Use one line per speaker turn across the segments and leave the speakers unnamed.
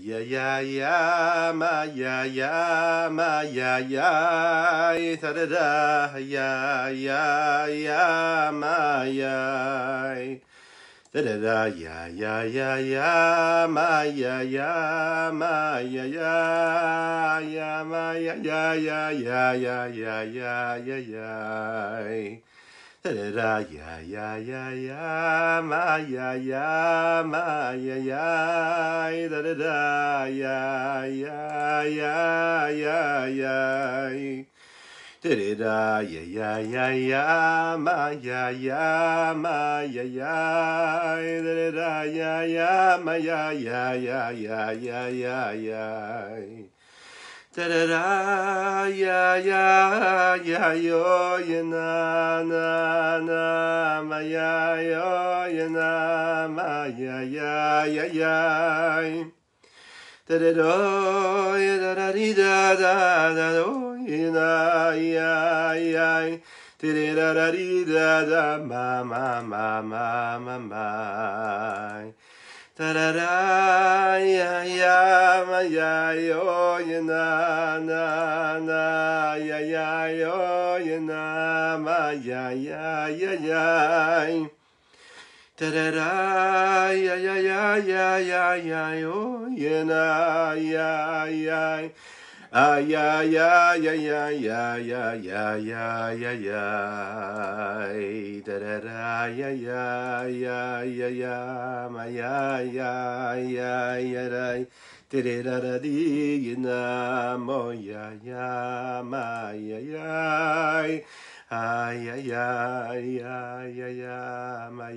ya ya ya ma ya ya ma ya ya da da da ya ya ma ya da da da ya ya ma ya ma ya ma ya da da da ya ma ya da da da ya da da da ya ma da da da da da da ya yo na ma yo na ma da da da da di da do na da da di da ma da da da ya ma yo na yo na ma da da da yo na da da da ma da da da di na mo ma ma da da da da da da ma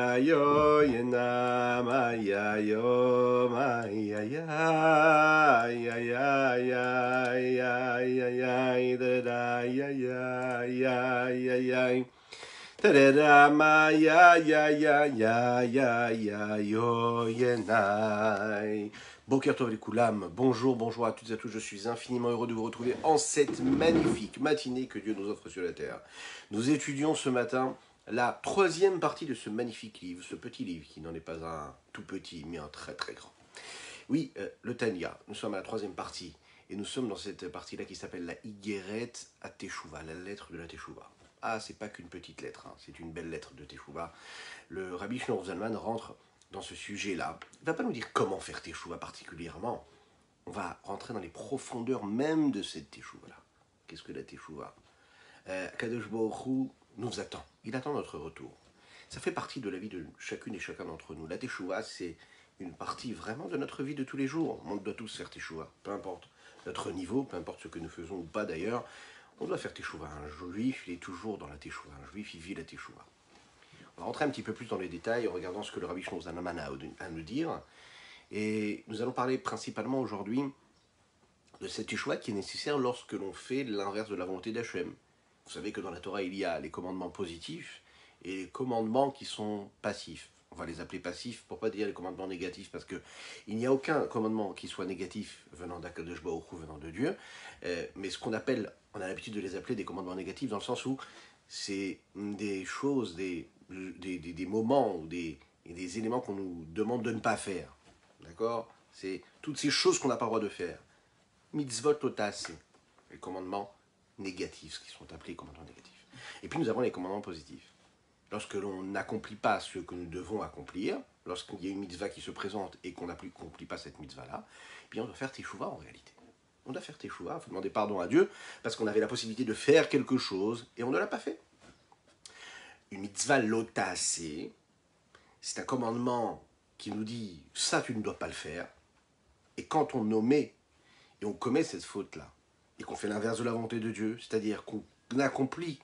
yo na ma yo ma da da da da da ma yo yenai. Boker Tov Likoulam, bonjour à toutes et à tous, je suis infiniment heureux de vous retrouver en cette magnifique matinée que Dieu nous offre sur la terre. Nous étudions ce matin la troisième partie de ce magnifique livre, ce petit livre qui n'en est pas un tout petit mais un très très grand. Oui, le Tanya, nous sommes à la troisième partie et nous sommes dans cette partie-là qui s'appelle la Igeret à Teshuvah, la lettre de la Teshuvah. Ah, c'est pas qu'une petite lettre, hein, c'est une belle lettre de Teshuvah. Le Rabbi Shneur Zalman rentre dans ce sujet-là. Il ne va pas nous dire comment faire Teshuvah particulièrement. On va rentrer dans les profondeurs même de cette Teshuvah-là. Qu'est-ce que la Teshuvah? Kadosh Baruch Hu nous attend. Il attend notre retour. Ça fait partie de la vie de chacune et chacun d'entre nous. La Teshuvah, c'est une partie vraiment de notre vie de tous les jours. On doit tous faire Teshuvah, peu importe notre niveau, peu importe ce que nous faisons ou pas d'ailleurs. On doit faire Teshuvah. Un juif, il est toujours dans la Teshuvah. Un juif, il vit la Teshuvah. On va rentrer un petit peu plus dans les détails en regardant ce que le Rabbi Shneur Zalman a à nous dire. Et nous allons parler principalement aujourd'hui de cette Teshuvah qui est nécessaire lorsque l'on fait l'inverse de la volonté d'Hachem. Vous savez que dans la Torah, il y a les commandements positifs et les commandements qui sont passifs. On va les appeler passifs pour ne pas dire les commandements négatifs, parce qu'il n'y a aucun commandement qui soit négatif venant d'Akadosh Baruch Hu, venant de Dieu. Mais ce qu'on appelle, on a l'habitude de les appeler des commandements négatifs dans le sens où c'est des choses, des moments ou des éléments qu'on nous demande de ne pas faire. D'accord? C'est toutes ces choses qu'on n'a pas le droit de faire. Mitzvot lotase, les commandements négatifs, ce qui sont appelés les commandements négatifs. Et puis nous avons les commandements positifs. Lorsque l'on n'accomplit pas ce que nous devons accomplir, lorsqu'il y a une mitzvah qui se présente et qu'on n'accomplit pas cette mitzvah-là, eh bien on doit faire teshuvah en réalité. On doit faire teshuvah, il faut demander pardon à Dieu, parce qu'on avait la possibilité de faire quelque chose et on ne l'a pas fait. Une mitzvah lotase, c'est un commandement qui nous dit « ça tu ne dois pas le faire ». Et quand on omet et on commet cette faute-là, et qu'on fait l'inverse de la volonté de Dieu, c'est-à-dire qu'on accomplit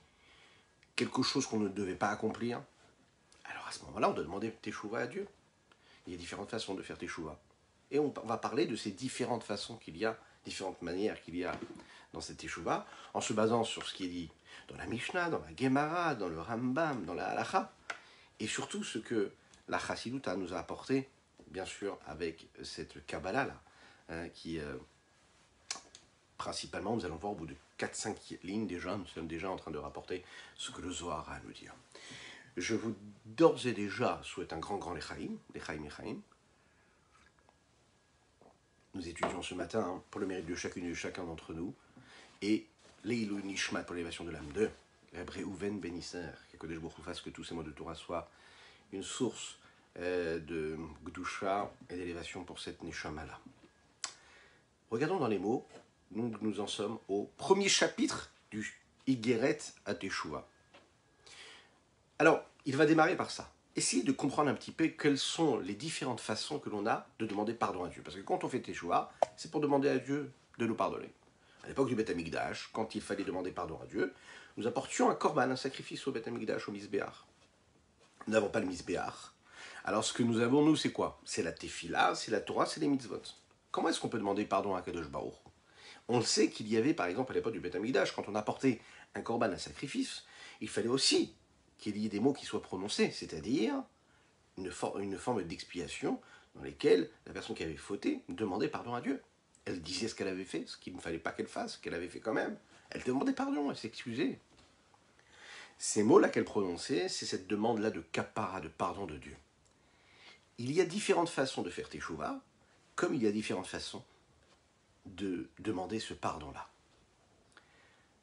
quelque chose qu'on ne devait pas accomplir, alors à ce moment-là, on doit demander teshuvah à Dieu. Il y a différentes façons de faire teshuvah. Et on va parler de ces différentes façons qu'il y a, différentes manières qu'il y a dans cette teshuvah, en se basant sur ce qui est dit dans la Mishnah, dans la Gemara, dans le Rambam, dans la Halacha, et surtout ce que la Chassidut nous a apporté bien sûr, avec cette Kabbalah-là, hein, qui, principalement, nous allons voir au bout de 4-5 lignes déjà, nous sommes déjà en train de rapporter ce que le Zohar a à nous dire. Je vous, d'ores et déjà, souhaite un grand Lechaim. Nous étudions ce matin, hein, pour le mérite de chacune et de chacun d'entre nous, et Leilou Nishmat pour l'élévation de l'âme de Réhouven Benisser, que Kodesh Baruch Hu fasse que tous ces mots de Torah soient une source de Gdusha et d'élévation pour cette Neshama-là. Regardons dans les mots, nous en sommes au premier chapitre du Igeret à Teshuvah. Alors, il va démarrer par ça. Essayez de comprendre un petit peu quelles sont les différentes façons que l'on a de demander pardon à Dieu. Parce que quand on fait Teshuvah, c'est pour demander à Dieu de nous pardonner. À l'époque du Beth Amikdash, quand il fallait demander pardon à Dieu, nous apportions un korban, un sacrifice au Beth Amikdash, au Misbéach. Nous n'avons pas le Misbéach. Alors ce que nous avons, nous, c'est quoi? C'est la Tefila, c'est la Torah, c'est les mitzvot. Comment est-ce qu'on peut demander pardon à Kadosh Baruch? On le sait qu'il y avait, par exemple, à l'époque du Beth Amikdash, quand on apportait un korban, un sacrifice, il fallait aussi qu'il y ait des mots qui soient prononcés, c'est-à-dire une forme d'expiation dans lesquelles la personne qui avait fauté demandait pardon à Dieu. Elle disait ce qu'elle avait fait, ce qu'il ne fallait pas qu'elle fasse, ce qu'elle avait fait quand même. Elle demandait pardon, elle s'excusait. Ces mots-là qu'elle prononçait, c'est cette demande-là de kapara, de pardon de Dieu. Il y a différentes façons de faire Teshuvah, comme il y a différentes façons de demander ce pardon-là.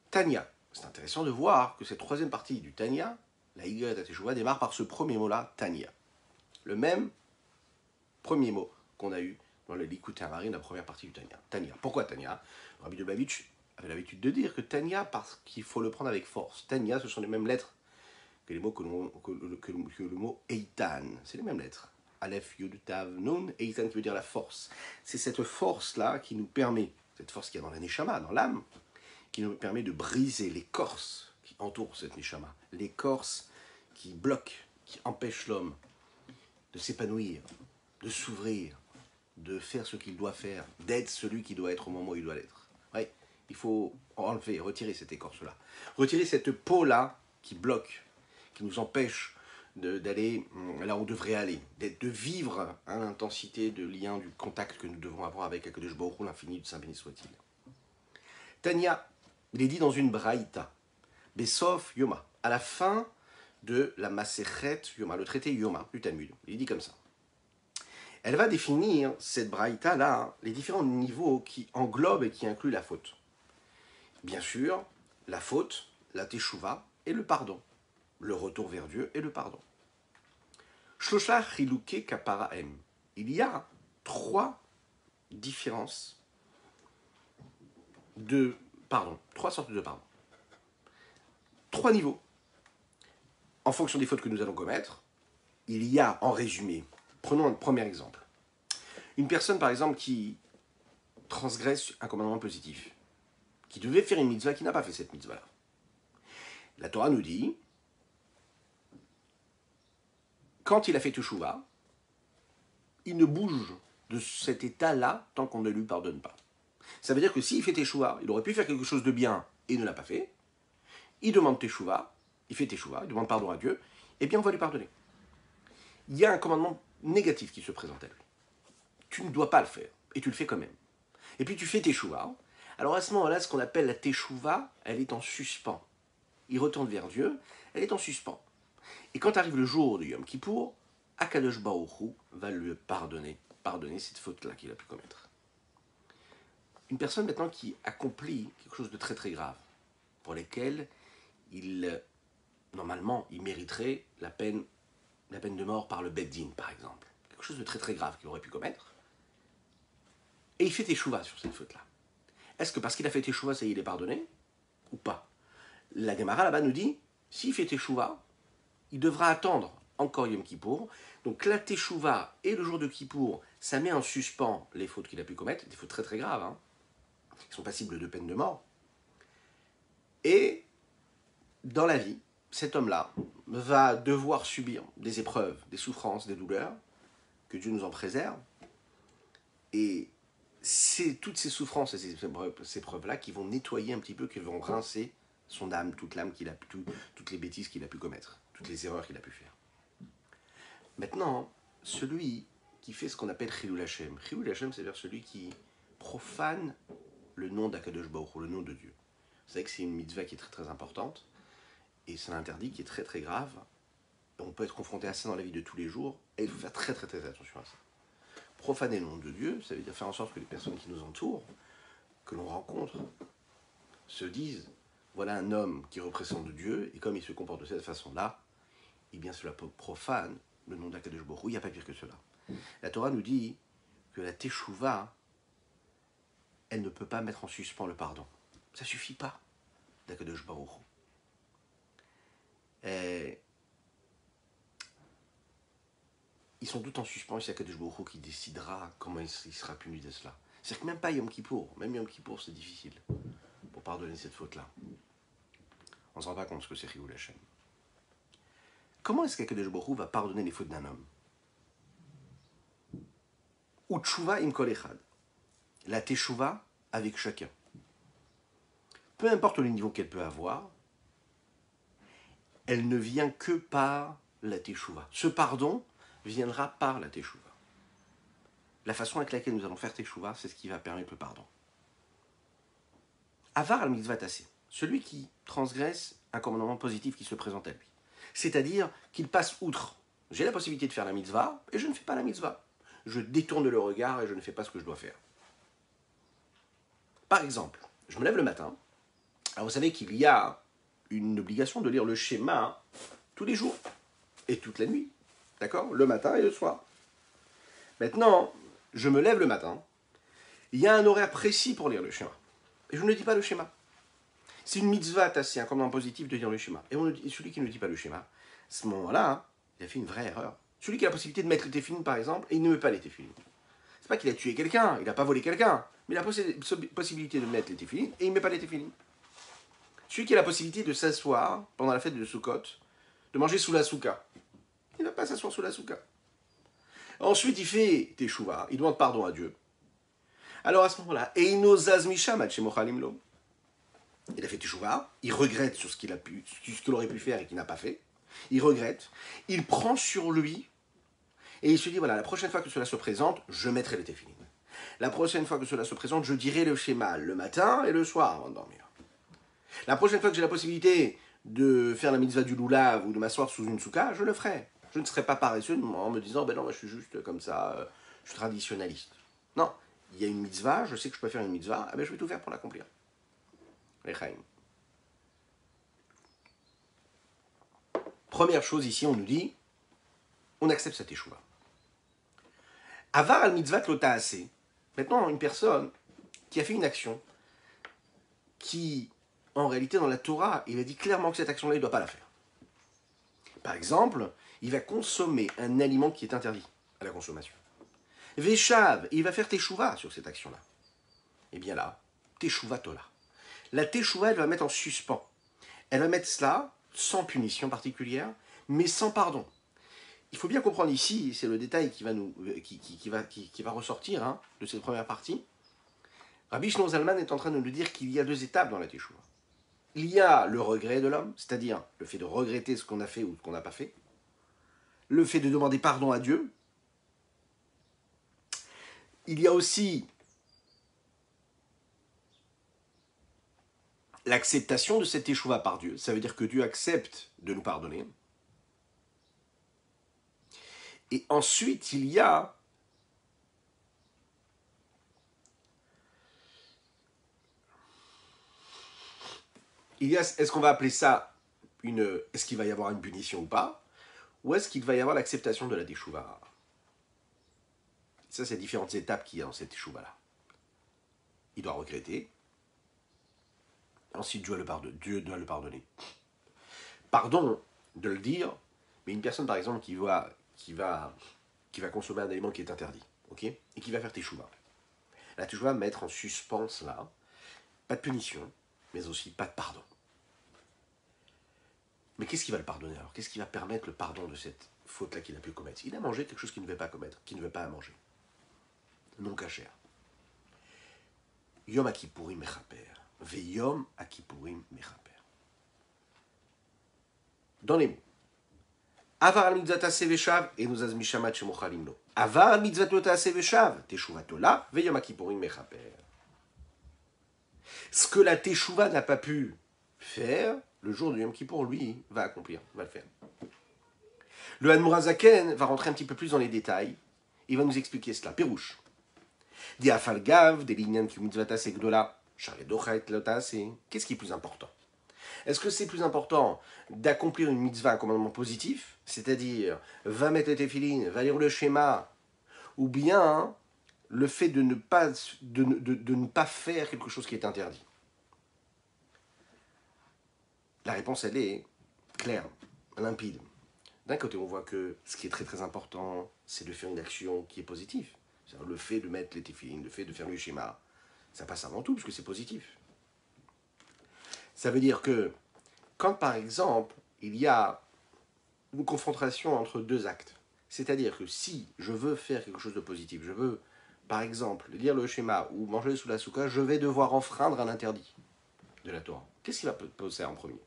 Tanya, c'est intéressant de voir que cette troisième partie du Tanya, la Igeret à Teshuvah, démarre par ce premier mot-là, Tanya. Le même premier mot qu'on a eu dans le Likutei Amarim, la première partie du Tanya. Tanya. Pourquoi Tanya? Rabbi de Lubavitch avait l'habitude de dire que Tanya, parce qu'il faut le prendre avec force. Tanya, ce sont les mêmes lettres que les mots que le mot Eitan. C'est les mêmes lettres. Aleph, Yud, Tav, Nun, Eitan qui veut dire la force. C'est cette force-là qui nous permet, cette force qu'il y a dans la Neshama, dans l'âme, qui nous permet de briser l'écorce qui entoure cette Neshama. L'écorce qui bloque, qui empêche l'homme de s'épanouir, de s'ouvrir, de faire ce qu'il doit faire, d'être celui qui doit être au moment où il doit l'être. Oui, il faut enlever, retirer cette écorce-là. Retirer cette peau-là qui bloque, qui nous empêche d'aller là où on devrait aller, de vivre à l'intensité de lien, du contact que nous devons avoir avec Akadosh Baruch Hu, l'infini de Saint béni soit-il. Tanya, il est dit dans une braïta, Besof Yoma, à la fin de la Masechet Yoma, le traité Yoma du Talmud. Il est dit comme ça. Elle va définir, cette braïta-là, les différents niveaux qui englobent et qui incluent la faute. Bien sûr, la faute, la teshuva et le pardon. Le retour vers Dieu et le pardon. Shlosha chiluke kaparaem. Il y a 3 différences de pardon, 3 sortes de pardon. 3 niveaux. En fonction des fautes que nous allons commettre, il y a, en résumé, prenons un premier exemple. Une personne, par exemple, qui transgresse un commandement positif, qui devait faire une mitzvah, qui n'a pas fait cette mitzvah-là. La Torah nous dit, quand il a fait Teshuvah, il ne bouge de cet état-là tant qu'on ne lui pardonne pas. Ça veut dire que s'il fait Teshuvah, il aurait pu faire quelque chose de bien et ne l'a pas fait. Il demande Teshuvah, il fait Teshuvah, il demande pardon à Dieu, et bien on va lui pardonner. Il y a un commandement négatif qui se présente à lui. Tu ne dois pas le faire, et tu le fais quand même. Et puis tu fais Teshuvah. Alors à ce moment-là, ce qu'on appelle la Teshuvah, elle est en suspens. Il retourne vers Dieu, elle est en suspens. Et quand arrive le jour de Yom Kippour, Akadosh Baruch Hu va lui pardonner cette faute-là qu'il a pu commettre. Une personne maintenant qui accomplit quelque chose de très très grave, pour lesquels normalement, il mériterait la peine de mort par le Beddin, par exemple. Quelque chose de très très grave qu'il aurait pu commettre. Et il fait Teshuvah sur cette faute-là. Est-ce que parce qu'il a fait Teshuvah, ça y est, il est pardonné? Ou pas? La Gemara là-bas nous dit, s'il fait Teshuvah, il devra attendre encore Yom Kippour. Donc la Teshuvah et le jour de Kippour, ça met en suspens les fautes qu'il a pu commettre, des fautes très très graves, hein, qui sont passibles de peine de mort. Et dans la vie, cet homme-là va devoir subir des épreuves, des souffrances, des douleurs, que Dieu nous en préserve. Et c'est toutes ces souffrances et ces épreuves-là qui vont nettoyer un petit peu, qui vont rincer son âme, toute l'âme qu'il a pu, toutes les bêtises qu'il a pu commettre, toutes les erreurs qu'il a pu faire. Maintenant, celui qui qui fait ce qu'on appelle Chilul Hashem. Chilul Hashem, c'est-à-dire celui qui profane le nom d'Akadosh Baruch Hu, le nom de Dieu. Vous savez que c'est une mitzvah qui est très très importante, et c'est un interdit qui est très très grave. On peut être confronté à ça dans la vie de tous les jours, et il faut faire très très très attention à ça. Profaner le nom de Dieu, ça veut dire faire en sorte que les personnes qui nous entourent, que l'on rencontre, se disent, voilà un homme qui représente Dieu, et comme il se comporte de cette façon-là, eh bien cela profane le nom d'Akadosh Baruch Hu. Il n'y a pas pire que cela. La Torah nous dit que la Teshuvah, elle ne peut pas mettre en suspens le pardon. Ça ne suffit pas d'Akadosh Baruch Hu. Ils sont tous en suspens, et c'est Akadosh Baruch Hu qui décidera comment il sera puni de cela. C'est-à-dire que même pas Yom Kippour, même Yom Kippour c'est difficile pour pardonner cette faute-là. On ne se rend pas compte ce que c'est Chilul Hashem. Comment est-ce qu'Akadosh Baruch Hu va pardonner les fautes d'un homme? Ou Teshuvah im kol echad. La Teshuvah avec chacun. Peu importe le niveau qu'elle peut avoir, elle ne vient que par la Teshuvah. Ce pardon viendra par la Teshuvah. La façon avec laquelle nous allons faire Teshuvah, c'est ce qui va permettre le pardon. Avar al mitzvah tassé, celui qui transgresse un commandement positif qui se présente à lui. C'est-à-dire qu'il passe outre. J'ai la possibilité de faire la mitzvah et je ne fais pas la mitzvah. Je détourne le regard et je ne fais pas ce que je dois faire. Par exemple, je me lève le matin. Alors vous savez qu'il y a une obligation de lire le schéma tous les jours et toute la nuit. D'accord? Le matin et le soir. Maintenant, je me lève le matin. Il y a un horaire précis pour lire le schéma. Et je ne dis pas le schéma. C'est une mitzvah tassée, un commandement positif de lire le schéma. Et celui qui ne dit pas le schéma, à ce moment-là, il a fait une vraie erreur. Celui qui a la possibilité de mettre les téphilines, par exemple, et il ne met pas les téphilines. C'est pas qu'il a tué quelqu'un, il n'a pas volé quelqu'un, mais il a la possibilité de mettre les téphilines et il ne met pas les téphilines. Celui qui a la possibilité de s'asseoir pendant la fête de Sukkot, de manger sous la souka, il ne va pas s'asseoir sous la souka. Ensuite, il fait Teshuvah, il demande pardon à Dieu. Alors à ce moment-là, il a fait Teshuvah, il regrette sur ce qu'il aurait pu faire et qu'il n'a pas fait. Il regrette, il prend sur lui et il se dit voilà, la prochaine fois que cela se présente, je mettrai les téphilines. La prochaine fois que cela se présente, je dirai le schéma le matin et le soir avant de dormir. La prochaine fois que j'ai la possibilité de faire la mitzvah du loulav ou de m'asseoir sous une souka, je le ferai. Je ne serai pas paresseux en me disant ben non, moi, je suis juste comme ça, je suis traditionnaliste. Non, il y a une mitzvah, je sais que je peux faire une mitzvah, eh ben, je vais tout faire pour l'accomplir. Lechaim. Première chose ici, on nous dit, on accepte sa teshuva. Avar al mitzvah lo ta'aseh. Maintenant, une personne qui a fait une action qui, en réalité, dans la Torah, il a dit clairement que cette action-là, il ne doit pas la faire. Par exemple, il va consommer un aliment qui est interdit à la consommation. Veshav, il va faire teshuva sur cette action-là. Eh bien là, teshuva tola. La teshuva, elle va mettre en suspens. Elle va mettre cela sans punition particulière, mais sans pardon. Il faut bien comprendre ici, c'est le détail qui va ressortir hein, de cette première partie. Rabbi Shlomo Zalman est en train de nous dire qu'il y a deux étapes dans la teshuva. Il y a le regret de l'homme, c'est-à-dire le fait de regretter ce qu'on a fait ou ce qu'on n'a pas fait. Le fait de demander pardon à Dieu. Il y a aussi l'acceptation de cette teshuva par Dieu. Ça veut dire que Dieu accepte de nous pardonner. Et ensuite, il y a est-ce qu'on va appeler ça est-ce qu'il va y avoir une punition ou pas? Ou est-ce qu'il va y avoir l'acceptation de la teshuva? Ça, c'est différentes étapes qu'il y a dans cette teshuva-là. Il doit regretter. Ensuite, Dieu doit le pardonner. Pardon de le dire, mais une personne, par exemple, qui va consommer un aliment qui est interdit, ok, et qui va faire teshuva. La teshuva va mettre en suspens là, pas de punition, mais aussi pas de pardon. Mais qu'est-ce qui va le pardonner alors? Qu'est-ce qui va permettre le pardon de cette faute-là qu'il a pu commettre? Il a mangé quelque chose qu'il ne devait pas commettre, qu'il ne devait pas manger. Non kasher. Yom Akipurim mechaper. Veyom Akipurim mechaper. Dans les mots. Avar al mitzvah taseh veshav, et nous azmishamat shemochalim lo. Avar al mitzvah taseh veshav, teshuvato la, veyom kippurim mechaper. Ce que la teshuva n'a pas pu faire, le jour du Yom Kippour, lui, va accomplir, va le faire. Le Hanmourazaken va rentrer un petit peu plus dans les détails. Il va nous expliquer cela. Pérouche. Di afalgav, des lignan ki mitzvah taseh gdola, sharedocha et lotaseh. Qu'est-ce qui est plus important? Est-ce que c'est plus important d'accomplir une mitzvah, un commandement positif, c'est-à-dire va mettre les téphilines, va lire le schéma, ou bien le fait de ne pas faire quelque chose qui est interdit? La réponse, elle est claire, limpide. D'un côté, on voit que ce qui est très très important, c'est de faire une action qui est positive. C'est-à-dire le fait de mettre les téphilines, le fait de faire le schéma, ça passe avant tout, parce que c'est positif. Ça veut dire que quand, par exemple, il y a une confrontation entre deux actes, c'est-à-dire que si je veux faire quelque chose de positif, je veux, par exemple, lire le schéma ou manger sous la souka, je vais devoir enfreindre un interdit de la Torah. Qu'est-ce qui va passer en premier?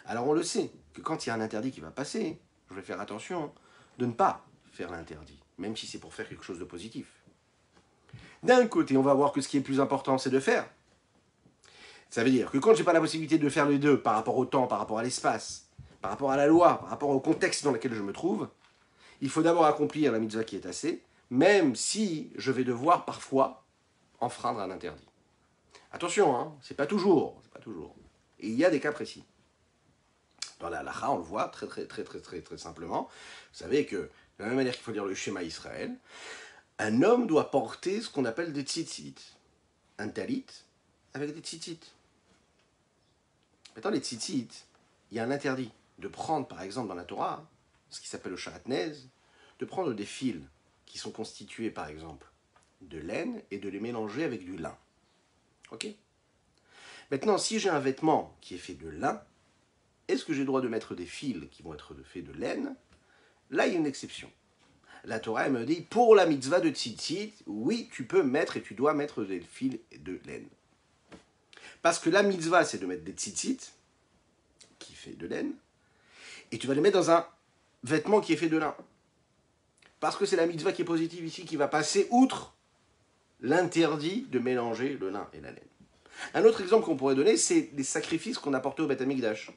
Alors on le sait, que quand il y a un interdit qui va passer, je vais faire attention de ne pas faire l'interdit, même si c'est pour faire quelque chose de positif. D'un côté, on va voir que ce qui est plus important, c'est de faire. Ça veut dire que quand je n'ai pas la possibilité de faire les deux par rapport au temps, par rapport à l'espace, par rapport à la loi, par rapport au contexte dans lequel je me trouve, il faut d'abord accomplir la mitzvah qui est assez, même si je vais devoir parfois enfreindre un interdit. Attention, hein, c'est pas toujours. Et il y a des cas précis. Dans la halakha, on le voit très simplement. Vous savez que, de la même manière qu'il faut lire le schéma Israël, un homme doit porter ce qu'on appelle des tzitzit. Un talit avec des tzitzit. Maintenant, les tzitzit, il y a un interdit de prendre, par exemple, dans la Torah, ce qui s'appelle le sharatnez, de prendre des fils qui sont constitués, par exemple, de laine et de les mélanger avec du lin. Ok? Maintenant, si j'ai un vêtement qui est fait de lin, est-ce que j'ai le droit de mettre des fils qui vont être faits de laine? Là, il y a une exception. La Torah, elle me dit, pour la mitzvah de tzitzit, oui, tu peux mettre et tu dois mettre des fils de laine. Parce que la mitzvah, c'est de mettre des tzitzit, qui fait de laine, et tu vas les mettre dans un vêtement qui est fait de lin. Parce que c'est la mitzvah qui est positive ici, qui va passer outre l'interdit de mélanger le lin et la laine. Un autre exemple qu'on pourrait donner, c'est les sacrifices qu'on apportait au Beth Amikdash.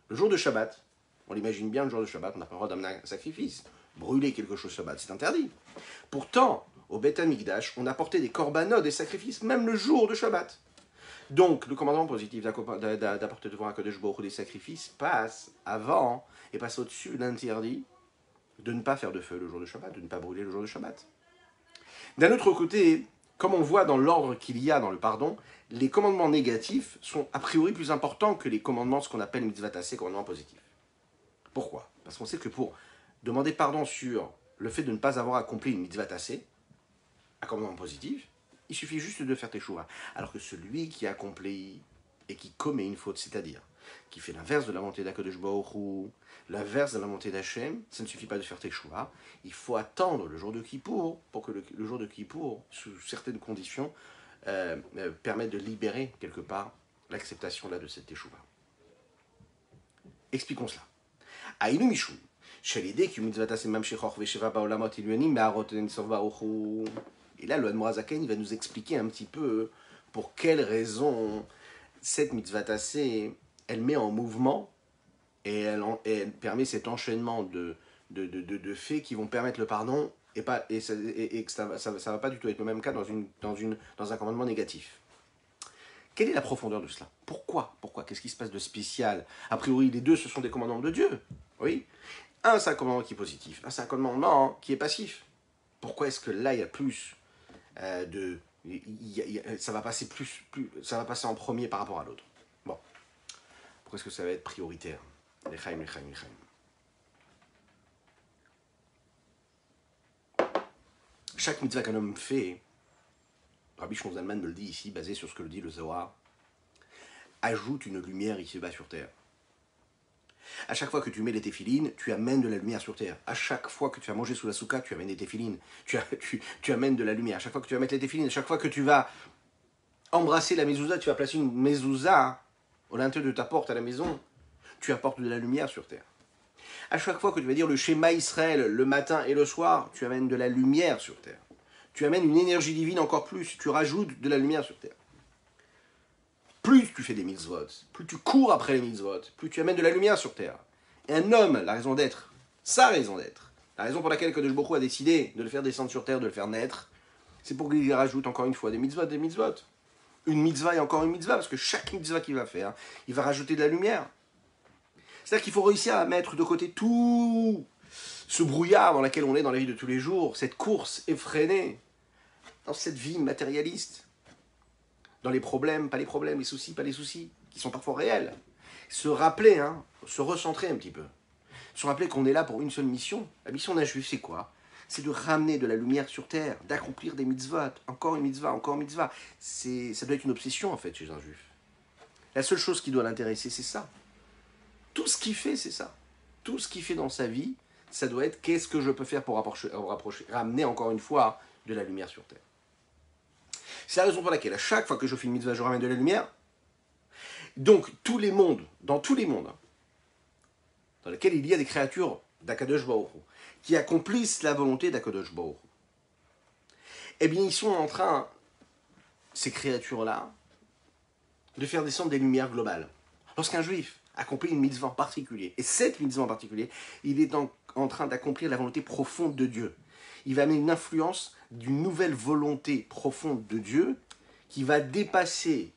Le jour de Shabbat, on l'imagine bien, le jour de Shabbat, on n'a pas le droit d'amener un sacrifice. Brûler quelque chose Shabbat, c'est interdit. Pourtant, au Beth Amikdash, on apportait des korbanot, des sacrifices, même le jour de Shabbat. Donc, le commandement positif d'apporter devant un Kodesh Baruch Hu des sacrifices passe avant et passe au-dessus l'interdit de ne pas faire de feu le jour de Shabbat, de ne pas brûler le jour de Shabbat. D'un autre côté, comme on voit dans l'ordre qu'il y a dans le pardon, les commandements négatifs sont a priori plus importants que les commandements, ce qu'on appelle mitzvah tassé, commandements positifs. Pourquoi? Parce qu'on sait que pour demander pardon sur le fait de ne pas avoir accompli une mitzvah tassé, un commandement positif, il suffit juste de faire teshuva. Alors que celui qui accomplit et qui commet une faute, c'est-à-dire qui fait l'inverse de la volonté d'Akadosh Baruch Hu, l'inverse de la volonté d'Hachem, ça ne suffit pas de faire teshuva. Il faut attendre le jour de Kippour pour que le jour de Kippour, sous certaines conditions, permette de libérer quelque part l'acceptation là de cette teshuva. Expliquons cela. Aïnu Mishum. Et là, le Hanmourazaken va nous expliquer un petit peu pour quelles raisons cette mitzvah tassé, elle met en mouvement et elle permet cet enchaînement de faits qui vont permettre le pardon et que ça va pas du tout être le même cas dans un commandement négatif. Quelle est la profondeur de cela? Pourquoi? Qu'est-ce qui se passe de spécial? A priori, les deux, ce sont des commandements de Dieu. Oui. Un, c'est un commandement qui est positif. Un, c'est un commandement qui est passif. Pourquoi est-ce que là, il y a plus ça va passer ça va passer en premier par rapport à l'autre? Bon. Pourquoi est-ce que ça va être prioritaire? L'chaim. Chaque mitzvah qu'un homme fait, Rabbi Shimon Zalman me le dit ici, basé sur ce que le dit le Zohar, ajoute une lumière ici-bas sur terre. À chaque fois que tu mets les téphilines, tu amènes de la lumière sur terre. À chaque fois que tu vas manger sous la souka, tu amènes des téphilines. Tu amènes de la lumière. À chaque fois que tu vas mettre les téphilines, à chaque fois que tu vas embrasser la mezouza, tu vas placer une mezouza au linteau de ta porte à la maison, tu apportes de la lumière sur terre. À chaque fois que tu vas dire le schéma Israël le matin et le soir, tu amènes de la lumière sur terre. Tu amènes une énergie divine encore plus, tu rajoutes de la lumière sur terre. Plus tu fais des mitzvot, plus tu cours après les mitzvot, plus tu amènes de la lumière sur terre. Et un homme, la raison d'être, sa raison d'être, la raison pour laquelle Kadosh Baruch Hu a décidé de le faire descendre sur terre, de le faire naître, c'est pour qu'il y rajoute encore une fois des mitzvot, des mitzvot. Une mitzvah et encore une mitzvah, parce que chaque mitzvah qu'il va faire, il va rajouter de la lumière. C'est-à-dire qu'il faut réussir à mettre de côté tout ce brouillard dans lequel on est dans la vie de tous les jours, cette course effrénée, dans cette vie matérialiste, dans les problèmes, pas les problèmes, les soucis, pas les soucis, qui sont parfois réels. Se rappeler, se recentrer un petit peu. Se rappeler qu'on est là pour une seule mission. La mission d'un juif, c'est quoi? C'est de ramener de la lumière sur terre, d'accomplir des mitzvot, encore une mitzvah, encore une mitzvah. Ça doit être une obsession, en fait, chez un juif. La seule chose qui doit l'intéresser, c'est ça. Tout ce qu'il fait, c'est ça. Tout ce qu'il fait dans sa vie, ça doit être qu'est-ce que je peux faire pour ramener encore une fois de la lumière sur terre. C'est la raison pour laquelle, à chaque fois que je fais une mitzvah, je ramène de la lumière. Donc, dans tous les mondes, dans lesquels il y a des créatures d'Akadosh Baruch Hu, qui accomplissent la volonté d'Akadosh Baruch Hu, eh bien, ils sont en train, ces créatures-là, de faire descendre des lumières globales. Lorsqu'un juif accomplit une mitzvah en particulier, et cette mitzvah en particulier, il est en train d'accomplir la volonté profonde de Dieu. Il va amener une influence d'une nouvelle volonté profonde de Dieu qui va dépasser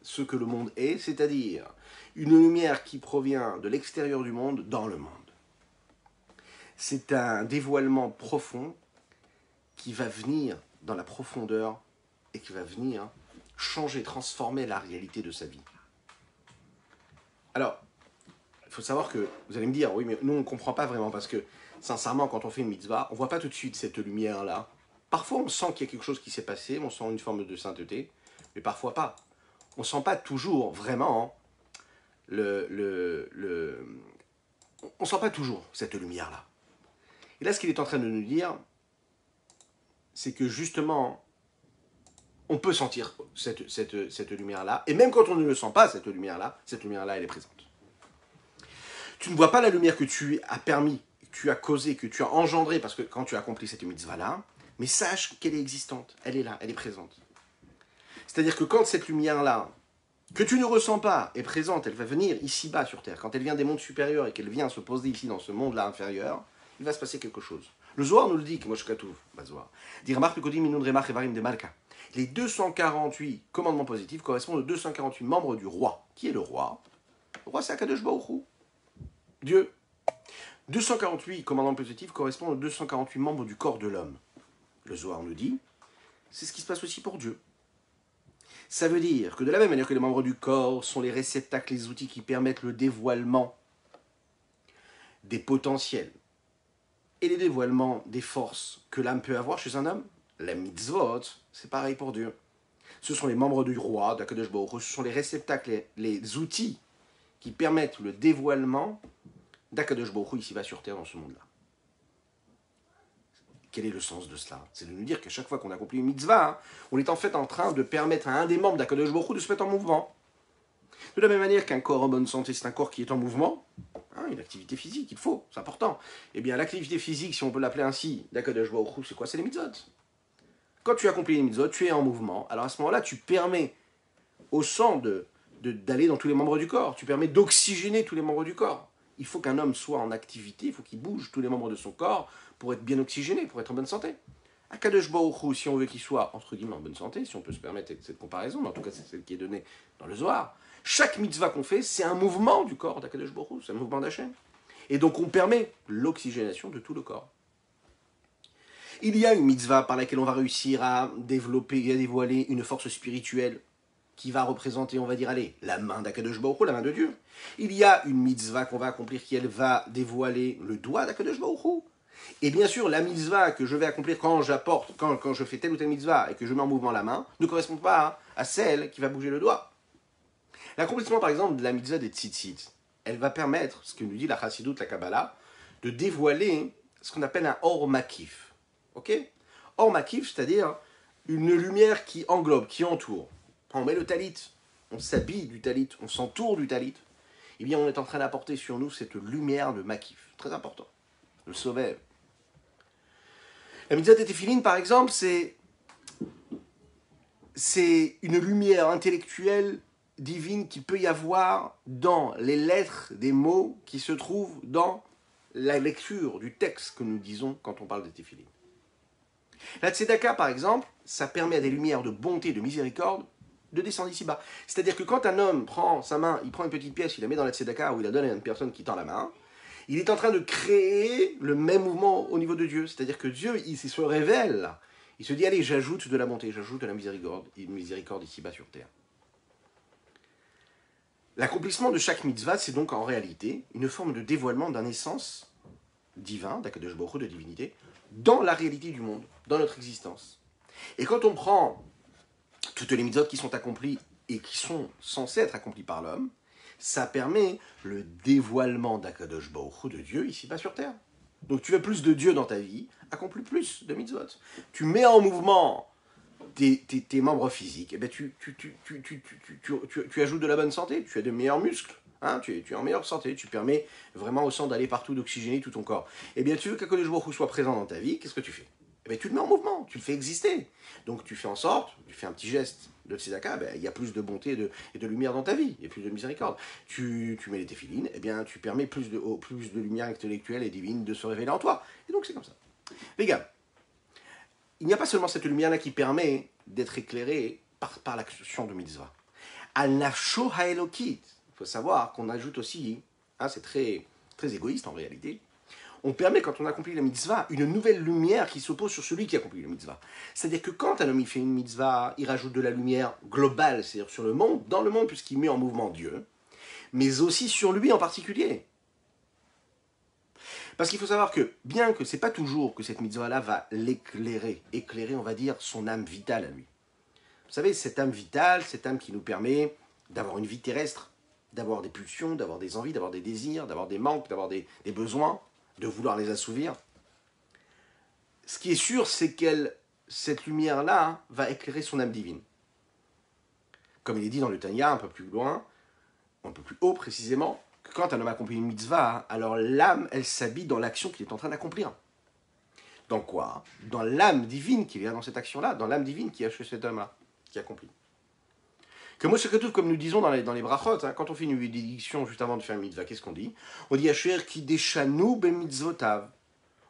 ce que le monde est, c'est-à-dire une lumière qui provient de l'extérieur du monde dans le monde. C'est un dévoilement profond qui va venir dans la profondeur et qui va venir changer, transformer la réalité de sa vie. Alors, il faut savoir que, vous allez me dire, oui, mais nous on ne comprend pas vraiment parce que, sincèrement, quand on fait une mitzvah, on ne voit pas tout de suite cette lumière-là. Parfois, on sent qu'il y a quelque chose qui s'est passé, on sent une forme de sainteté, mais parfois pas. On ne sent pas toujours vraiment on ne sent pas toujours cette lumière-là. Et là, ce qu'il est en train de nous dire, c'est que justement, on peut sentir cette lumière-là, et même quand on ne le sent pas, cette lumière-là, elle est présente. Tu ne vois pas la lumière que tu as permis, que tu as causé, que tu as engendré, parce que quand tu as accompli cette mitzvah-là, mais sache qu'elle est existante, elle est là, elle est présente. C'est-à-dire que quand cette lumière-là, que tu ne ressens pas, est présente, elle va venir ici-bas sur Terre, quand elle vient des mondes supérieurs et qu'elle vient se poser ici dans ce monde-là inférieur, il va se passer quelque chose. Le Zohar nous le dit, les 248 commandements positifs correspondent aux 248 membres du roi. Qui est le roi? Le roi, c'est Akadosh Baruch Hu, Dieu. 248 commandements positifs correspondent aux 248 membres du corps de l'homme. Le Zohar nous dit, c'est ce qui se passe aussi pour Dieu. Ça veut dire que de la même manière que les membres du corps sont les réceptacles, les outils qui permettent le dévoilement des potentiels et les dévoilements des forces que l'âme peut avoir chez un homme, la mitzvot, c'est pareil pour Dieu. Ce sont les membres du roi, d'Akadosh Baruch Hu, ce sont les réceptacles, les outils qui permettent le dévoilement d'Akadosh Baruch Hu ici-bas sur terre dans ce monde-là. Quel est le sens de cela? C'est de nous dire qu'à chaque fois qu'on accomplit une mitzvah, on est en fait en train de permettre à un des membres d'Akadosh Baruch Hu de se mettre en mouvement. De la même manière qu'un corps en bonne santé, c'est un corps qui est en mouvement, une activité physique, il faut, c'est important. Eh bien, l'activité physique, si on peut l'appeler ainsi, d'Akadosh Baruch Hu, c'est quoi? C'est les mitzvot. Quand tu accomplis les mitzvot, tu es en mouvement. Alors à ce moment-là, tu permets au sang d'aller dans tous les membres du corps. Tu permets d'oxygéner tous les membres du corps. Il faut qu'un homme soit en activité, il faut qu'il bouge tous les membres de son corps pour être bien oxygéné, pour être en bonne santé. Akadosh Baruch Hu, si on veut qu'il soit, entre guillemets, en bonne santé, si on peut se permettre cette comparaison, mais en tout cas c'est celle qui est donnée dans le Zohar, chaque mitzvah qu'on fait, c'est un mouvement du corps d'Akadosh Baruch Hu, c'est un mouvement d'Hachem. Et donc on permet l'oxygénation de tout le corps. Il y a une mitzvah par laquelle on va réussir à développer et à dévoiler une force spirituelle qui va représenter, on va dire, allez, la main d'Akadosh Baruch Hu, la main de Dieu. Il y a une mitzvah qu'on va accomplir qui, elle, va dévoiler le doigt d'Akadosh Baruch Hu. Et bien sûr, la mitzvah que je vais accomplir quand je fais telle ou telle mitzvah et que je mets en mouvement la main, ne correspond pas à celle qui va bouger le doigt. L'accomplissement, par exemple, de la mitzvah des tzitzit, elle va permettre, ce que nous dit la Chassidut, la Kabbalah, de dévoiler ce qu'on appelle un or makif. Ok? Or makif, c'est-à-dire une lumière qui englobe, qui entoure. On met le talit, on s'habille du talit, on s'entoure du talit. eh bien on est en train d'apporter sur nous cette lumière de Makif. Très important. Le Sovev. La mitzvah des téphilines, par exemple, c'est une lumière intellectuelle divine qui peut y avoir dans les lettres des mots qui se trouvent dans la lecture du texte que nous disons quand on parle des téphilines. La tzedaka, par exemple, ça permet à des lumières de bonté, de miséricorde, de descendre ici-bas. C'est-à-dire que quand un homme prend sa main, il prend une petite pièce, il la met dans la tzedaka ou il la donne à une personne qui tend la main, il est en train de créer le même mouvement au niveau de Dieu. C'est-à-dire que Dieu, il se révèle. Il se dit, allez, j'ajoute de la bonté, j'ajoute de la miséricorde ici-bas sur terre. L'accomplissement de chaque mitzvah, c'est donc en réalité une forme de dévoilement d'un essence divin, d'Akadosh Baruch Hu, de divinité, dans la réalité du monde, dans notre existence. Et quand on prend toutes les mitzvot qui sont accomplies et qui sont censées être accomplies par l'homme, ça permet le dévoilement d'Akadosh Baruch Hu, de Dieu, ici-bas sur terre. Donc tu veux plus de Dieu dans ta vie, accomplis plus de mitzvot. Tu mets en mouvement tes membres physiques, et bien tu ajoutes de la bonne santé, tu as de meilleurs muscles, hein, tu es en meilleure santé, tu permets vraiment au sang d'aller partout, d'oxygéner tout ton corps. Et bien tu veux qu'Akadosh Baruch Hu soit présent dans ta vie, qu'est-ce que tu fais? Eh bien, tu le mets en mouvement, tu le fais exister. Donc tu fais en sorte, tu fais un petit geste de tzedaka, ben, il y a plus de bonté et de lumière dans ta vie, il y a plus de miséricorde. Tu mets les téphilines, eh bien tu permets plus de lumière intellectuelle et divine de se révéler en toi. Et donc c'est comme ça. Les gars, il n'y a pas seulement cette lumière-là qui permet d'être éclairé par l'action de mitzvah. Al-nafsho ha'elokit. Il faut savoir qu'on ajoute aussi, hein, c'est très, très égoïste en réalité, on permet, quand on accomplit la mitzvah, une nouvelle lumière qui s'oppose sur celui qui accomplit la mitzvah. C'est-à-dire que quand un homme il fait une mitzvah, il rajoute de la lumière globale, c'est-à-dire sur le monde, dans le monde, puisqu'il met en mouvement Dieu, mais aussi sur lui en particulier. Parce qu'il faut savoir que, bien que ce n'est pas toujours que cette mitzvah-là va l'éclairer, éclairer, on va dire, son âme vitale à lui. Vous savez, cette âme vitale, cette âme qui nous permet d'avoir une vie terrestre, d'avoir des pulsions, d'avoir des envies, d'avoir des désirs, d'avoir des manques, d'avoir des besoins, de vouloir les assouvir. Ce qui est sûr, c'est que cette lumière-là va éclairer son âme divine. Comme il est dit dans le Tanya, un peu plus loin, un peu plus haut précisément, que quand un homme accomplit une mitzvah, alors l'âme, elle s'habille dans l'action qu'il est en train d'accomplir. Dans quoi? Dans l'âme divine qu'il y a dans cette action-là, dans l'âme divine qui a chez cet homme-là, qui accomplit. Que moi, comme nous disons dans les brachot, hein, quand on fait une bénédiction juste avant de faire une mitzvah, qu'est-ce qu'on dit? On dit Asher ki deshanu be mitzvotav.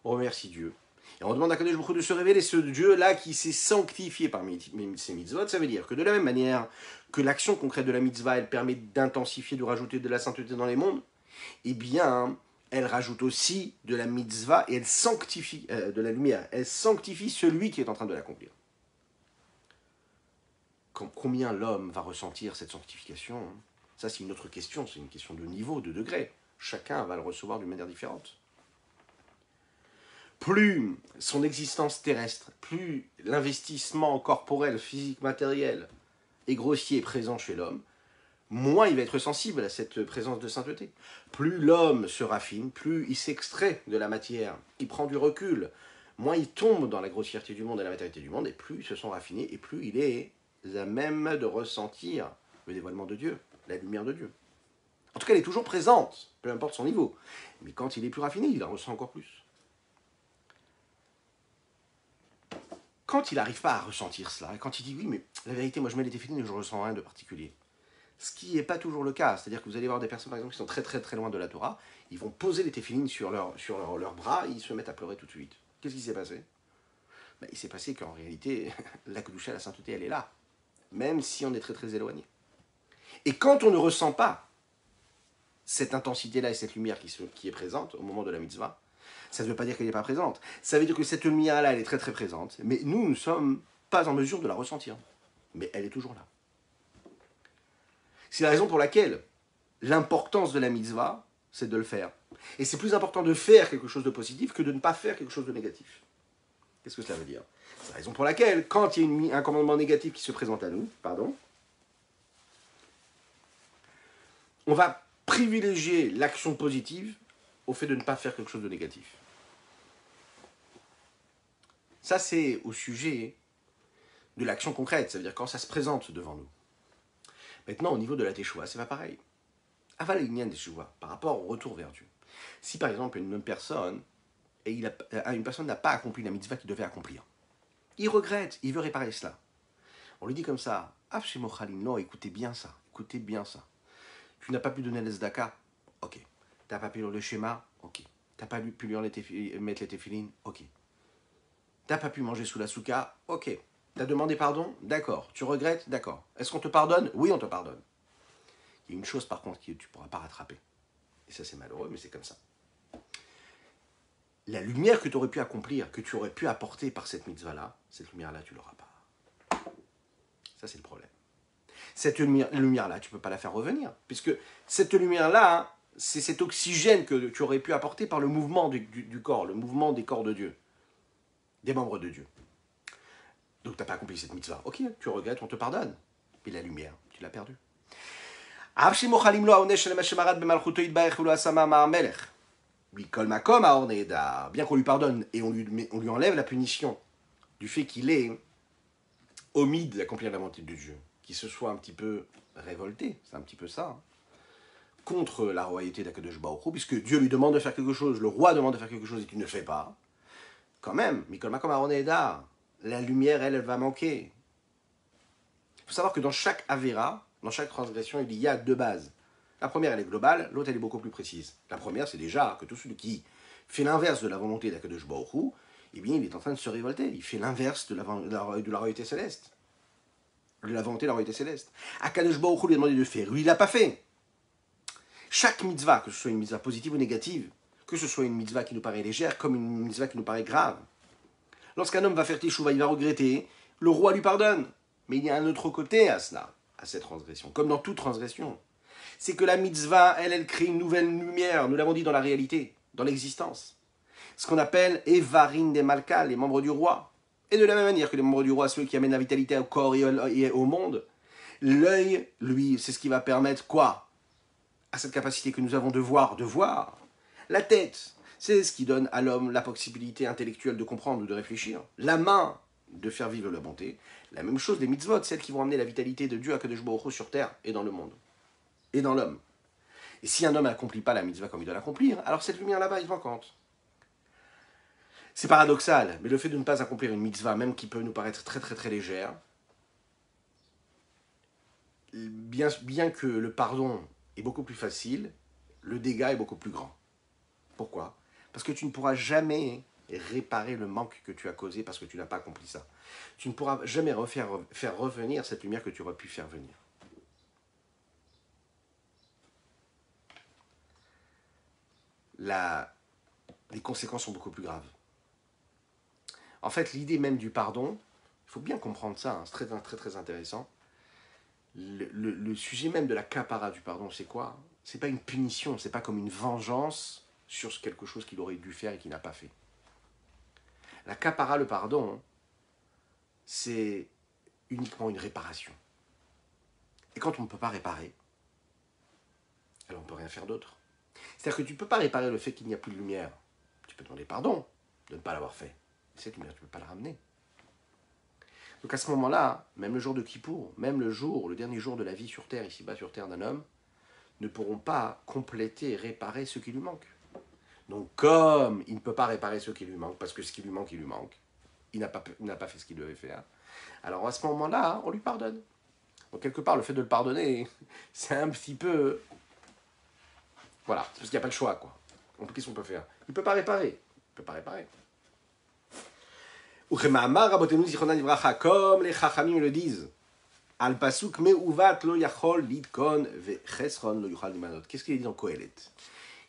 On remercie Dieu. Et on demande à Kadosh Baruch Hu de se révéler, ce Dieu-là qui s'est sanctifié parmi ces mitzvot. Ça veut dire que de la même manière que l'action concrète de la mitzvah, elle permet d'intensifier, de rajouter de la sainteté dans les mondes, eh bien, elle rajoute aussi de la mitzvah et elle sanctifie de la lumière. Elle sanctifie celui qui est en train de l'accomplir. Combien l'homme va ressentir cette sanctification? Ça, c'est une autre question. C'est une question de niveau, de degré. Chacun va le recevoir d'une manière différente. Plus son existence terrestre, plus l'investissement corporel, physique, matériel est grossier et présent chez l'homme, moins il va être sensible à cette présence de sainteté. Plus l'homme se raffine, plus il s'extrait de la matière, il prend du recul, moins il tombe dans la grossièreté du monde et la matérialité du monde, et plus ils se sont raffinés, et plus il est à même de ressentir le dévoilement de Dieu, la lumière de Dieu. En tout cas, elle est toujours présente, peu importe son niveau. Mais quand il est plus raffiné, il la ressent encore plus. Quand il n'arrive pas à ressentir cela, quand il dit oui, mais la vérité, moi je mets les téphilines et je ne ressens rien de particulier. Ce qui n'est pas toujours le cas. C'est-à-dire que vous allez voir des personnes, par exemple, qui sont très très très loin de la Torah, ils vont poser les téphilines sur leurs bras et ils se mettent à pleurer tout de suite. Qu'est-ce qui s'est passé? Il s'est passé qu'en réalité, la kedusha, la sainteté, elle est là. Même si on est très très éloigné. Et quand on ne ressent pas cette intensité-là et cette lumière qui est présente au moment de la mitzvah, ça ne veut pas dire qu'elle n'est pas présente. Ça veut dire que cette lumière-là, elle est très très présente, mais nous ne sommes pas en mesure de la ressentir. Mais elle est toujours là. C'est la raison pour laquelle l'importance de la mitzvah, c'est de le faire. Et c'est plus important de faire quelque chose de positif que de ne pas faire quelque chose de négatif. Qu'est-ce que cela veut dire? C'est la raison pour laquelle, quand il y a un commandement négatif qui se présente à nous, on va privilégier l'action positive au fait de ne pas faire quelque chose de négatif. Ça, c'est au sujet de l'action concrète, ça veut dire quand ça se présente devant nous. Maintenant, au niveau de la teshuva, c'est pas pareil. Aval Inyan Teshuva, par rapport au retour vers Dieu. Si par exemple une personne, une personne n'a pas accompli la mitzvah qu'il devait accomplir, il regrette, il veut réparer cela. On lui dit comme ça, non, écoutez bien ça, écoutez bien ça. Tu n'as pas pu donner les zdaka, ok. Tu n'as pas pu lire le schéma, ok. Tu n'as pas pu mettre les téfilines, ok. Tu n'as pas pu manger sous la souka, ok. Tu as demandé pardon, d'accord. Tu regrettes, d'accord. Est-ce qu'on te pardonne? Oui, on te pardonne. Il y a une chose par contre que tu ne pourras pas rattraper. Et ça c'est malheureux, mais c'est comme ça. La lumière que tu aurais pu accomplir, que tu aurais pu apporter par cette mitzvah-là, cette lumière-là, tu ne l'auras pas. Ça c'est le problème. Cette lumière-là, tu ne peux pas la faire revenir. Puisque cette lumière-là, hein, c'est cet oxygène que tu aurais pu apporter par le mouvement du corps, le mouvement des corps de Dieu, des membres de Dieu. Donc tu n'as pas accompli cette mitzvah. Ok, tu regrettes, on te pardonne. Mais la lumière, tu l'as perdue. Bien qu'on lui pardonne et on lui enlève la punition du fait qu'il est omis d'accomplir la volonté de Dieu, qu'il se soit un petit peu révolté, c'est un petit peu ça, hein, contre la royauté d'Akadosh Baruch Hu, puisque Dieu lui demande de faire quelque chose, le roi demande de faire quelque chose et qu'il ne fait pas, quand même, Mikol Makom Aaron Eda, la lumière, elle va manquer. Il faut savoir que dans chaque Avera, dans chaque transgression, il y a deux bases. La première, elle est globale, l'autre, elle est beaucoup plus précise. La première, c'est déjà que tout celui qui fait l'inverse de la volonté d'Akadosh Baruch Hu, eh bien, il est en train de se révolter. Il fait l'inverse de la royauté céleste. De la volonté de la royauté céleste. Akadosh Baruch Hu lui a demandé de faire. Lui, il l'a pas fait. Chaque mitzvah, que ce soit une mitzvah positive ou négative, que ce soit une mitzvah qui nous paraît légère, comme une mitzvah qui nous paraît grave, lorsqu'un homme va faire teshuva, il va regretter, le roi lui pardonne. Mais il y a un autre côté à cela, à cette transgression, comme dans toute transgression. C'est que la mitzvah, elle crée une nouvelle lumière, nous l'avons dit dans la réalité, dans l'existence. Ce qu'on appelle Evarin des Malka, les membres du roi. Et de la même manière que les membres du roi, ceux qui amènent la vitalité au corps et au monde, l'œil, lui, c'est ce qui va permettre quoi? À cette capacité que nous avons de voir. La tête, c'est ce qui donne à l'homme la possibilité intellectuelle de comprendre ou de réfléchir. La main, de faire vivre la bonté. La même chose, les mitzvot, celles qui vont amener la vitalité de Dieu à Kadosh Baruch Hu sur terre et dans le monde. Et dans l'homme. Et si un homme n'accomplit pas la mitzvah comme il doit l'accomplir, alors cette lumière là-bas est vacante. C'est paradoxal, mais le fait de ne pas accomplir une mitzvah, même qui peut nous paraître très très très légère, bien que le pardon est beaucoup plus facile, le dégât est beaucoup plus grand. Pourquoi? Parce que tu ne pourras jamais réparer le manque que tu as causé parce que tu n'as pas accompli ça. Tu ne pourras jamais faire revenir cette lumière que tu aurais pu faire venir. Les conséquences sont beaucoup plus graves. En fait, l'idée même du pardon, il faut bien comprendre ça, hein, c'est très, très, très intéressant. Le sujet même de la kapara du pardon, c'est quoi? C'est pas une punition, c'est pas comme une vengeance sur quelque chose qu'il aurait dû faire et qu'il n'a pas fait. La kapara, le pardon, c'est uniquement une réparation. Et quand on ne peut pas réparer, alors on ne peut rien faire d'autre. C'est-à-dire que tu ne peux pas réparer le fait qu'il n'y a plus de lumière. Tu peux demander pardon de ne pas l'avoir fait. Cette lumière, tu ne peux pas la ramener. Donc à ce moment-là, même le jour de Kippour, même le dernier jour de la vie sur terre, ici-bas sur terre d'un homme, ne pourront pas compléter et réparer ce qui lui manque. Donc comme il ne peut pas réparer ce qui lui manque, parce que ce qui lui manque, il lui manque, il n'a pas fait ce qu'il devait faire, alors à ce moment-là, on lui pardonne. Donc quelque part, le fait de le pardonner, c'est un petit peu... Voilà, parce qu'il n'y a pas le choix, quoi. Qu'est-ce qu'on peut faire? Il ne peut pas réparer. Il ne peut pas réparer. Comme les Chachamim le disent, Al pasuk meuvat lo yachol lidkon vechesron lo yuchal limanot. Qu'est-ce qu'il dit dans Kohelet?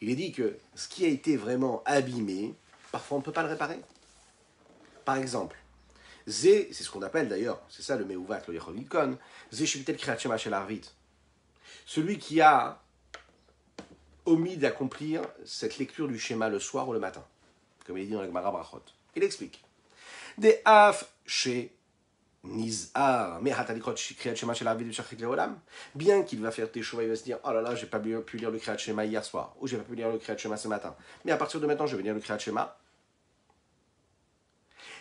Il est dit que ce qui a été vraiment abîmé, parfois on ne peut pas le réparer. Par exemple, c'est ce qu'on appelle d'ailleurs, c'est ça le meuvat lo yachol lidkon, Zé shvitel kriyat shema shel arvit. Celui qui a omis d'accomplir cette lecture du schéma le soir ou le matin, comme il est dit dans la Gemara Brachot. Il explique. Des af chez Nizar, bien qu'il va faire teshuva, il va se dire, oh là là, j'ai pas pu lire le Kriyat Shema hier soir, ou j'ai pas pu lire le Kriyat Shema ce matin, mais à partir de maintenant, je vais lire le Kriyat Shema.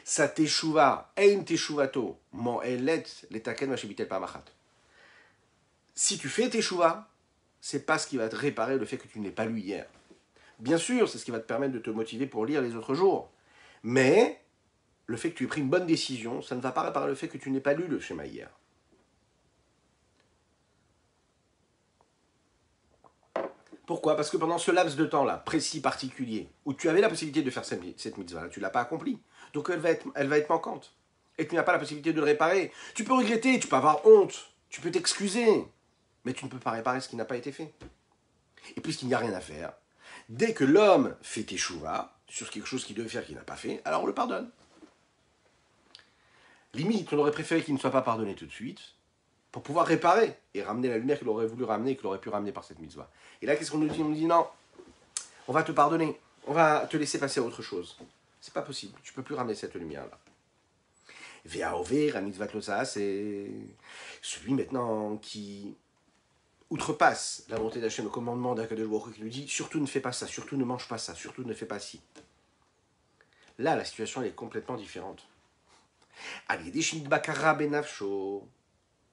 Sa teshuva, ein teshuvato, mo'elet letaken vashebitel pamachat. Si tu fais teshuva, c'est pas ce qui va te réparer le fait que tu ne l'aies pas lu hier. Bien sûr, c'est ce qui va te permettre de te motiver pour lire les autres jours. Mais le fait que tu aies pris une bonne décision, ça ne va pas réparer le fait que tu n'aies pas lu le schéma hier. Pourquoi? Parce que pendant ce laps de temps-là, précis, particulier, où tu avais la possibilité de faire cette mitzvah, tu ne l'as pas accomplie. Donc elle va être manquante. Et tu n'as pas la possibilité de le réparer. Tu peux regretter, tu peux avoir honte, tu peux t'excuser, mais tu ne peux pas réparer ce qui n'a pas été fait. Et puisqu'il n'y a rien à faire, dès que l'homme fait teshuva sur quelque chose qu'il devait faire qu'il n'a pas fait, alors on le pardonne. Limite, on aurait préféré qu'il ne soit pas pardonné tout de suite, pour pouvoir réparer et ramener la lumière qu'il aurait voulu ramener et qu'il aurait pu ramener par cette mitzvah. Et là, qu'est-ce qu'on nous dit? On nous dit non, on va te pardonner, on va te laisser passer à autre chose. C'est pas possible, tu peux plus ramener cette lumière-là. Ve'aover, la mitzvah klosa, c'est celui maintenant qui outrepasse la volonté d'Hachem, le commandement d'Akadosh Baruch Hu qui lui dit surtout ne fais pas ça, surtout ne mange pas ça, surtout ne fais pas ci. Là, la situation elle est complètement différente.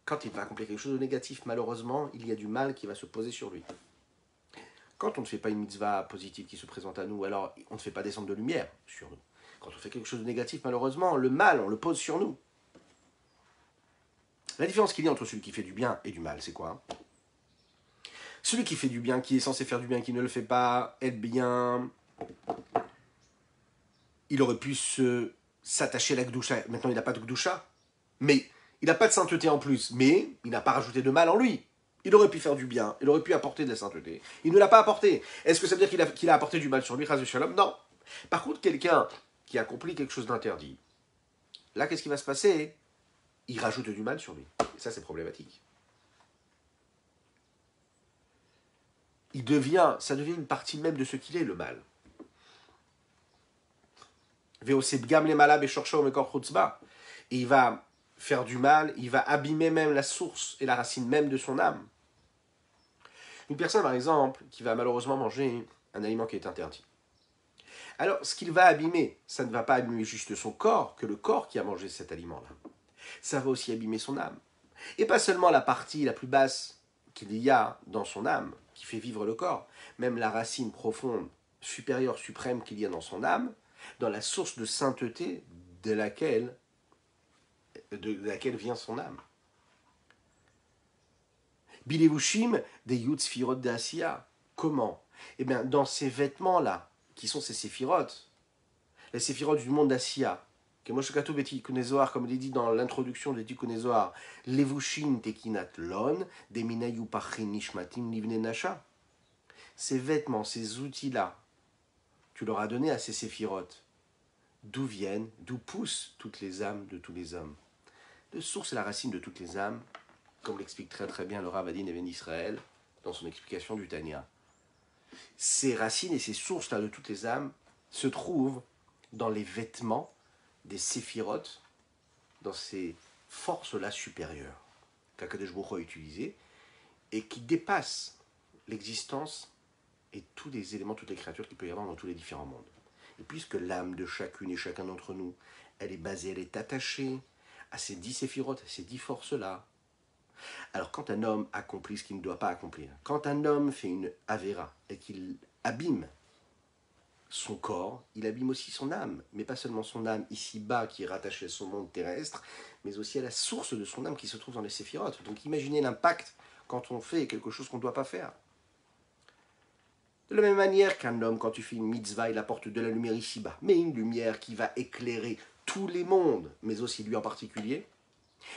Quand il va accomplir quelque chose de négatif, malheureusement, il y a du mal qui va se poser sur lui. Quand on ne fait pas une mitzvah positive qui se présente à nous, alors on ne fait pas descendre de lumière sur nous. Quand on fait quelque chose de négatif, malheureusement, le mal, on le pose sur nous. La différence qu'il y a entre celui qui fait du bien et du mal, c'est quoi? Celui qui fait du bien, qui est censé faire du bien, qui ne le fait pas, être bien, il aurait pu s'attacher à la Gdusha. Maintenant, il n'a pas de Gdusha. Mais il n'a pas de sainteté en plus. Mais il n'a pas rajouté de mal en lui. Il aurait pu faire du bien. Il aurait pu apporter de la sainteté. Il ne l'a pas apporté. Est-ce que ça veut dire qu'il a apporté du mal sur lui, Chas v'Shalom? Non. Par contre, quelqu'un qui accomplit quelque chose d'interdit, là, qu'est-ce qui va se passer? Il rajoute du mal sur lui. Et ça, c'est problématique. Ça devient une partie même de ce qu'il est, le mal. Et il va faire du mal, il va abîmer même la source et la racine même de son âme. Une personne, par exemple, qui va malheureusement manger un aliment qui est interdit. Alors, ce qu'il va abîmer, ça ne va pas abîmer juste son corps, que le corps qui a mangé cet aliment-là. Ça va aussi abîmer son âme. Et pas seulement la partie la plus basse qu'il y a dans son âme, qui fait vivre le corps, même la racine profonde, supérieure, suprême qu'il y a dans son âme, dans la source de sainteté de laquelle vient son âme. Bilevushim de Yud Sfirot de Asiya. Comment? Eh bien, dans ces vêtements-là, qui sont ces séphirotes, les séphirotes du monde d'Asiya, que Moshe Katuv et Tikkun Zohar, comme il est dit dans l'introduction de Tikkun Zohar, Levushim tekinat lon, deminayu pachin nishmatim livne nasha. Ces vêtements, ces outils-là, tu leur as donné à ces séphirotes. D'où viennent, d'où poussent toutes les âmes de tous les hommes. De source et la racine de toutes les âmes, comme l'explique très très bien le Rav Adin Even Israël dans son explication du Tanya. Ces racines et ces sources-là de toutes les âmes se trouvent dans les vêtements des séphirotes, dans ces forces-là supérieures qu'Akadosh Baruch Hu a utilisées et qui dépassent l'existence et tous les éléments, toutes les créatures qu'il peut y avoir dans tous les différents mondes. Et puisque l'âme de chacune et chacun d'entre nous, elle est basée, elle est attachée à ces 10 séphirotes, ces 10 forces-là. Alors quand un homme accomplit ce qu'il ne doit pas accomplir, quand un homme fait une avéra et qu'il abîme son corps, il abîme aussi son âme, mais pas seulement son âme ici-bas qui est rattachée à son monde terrestre, mais aussi à la source de son âme qui se trouve dans les séphirotes. Donc imaginez l'impact quand on fait quelque chose qu'on ne doit pas faire. De la même manière qu'un homme, quand tu fais une mitzvah, il apporte de la lumière ici-bas, mais une lumière qui va éclairer tous les mondes, mais aussi lui en particulier.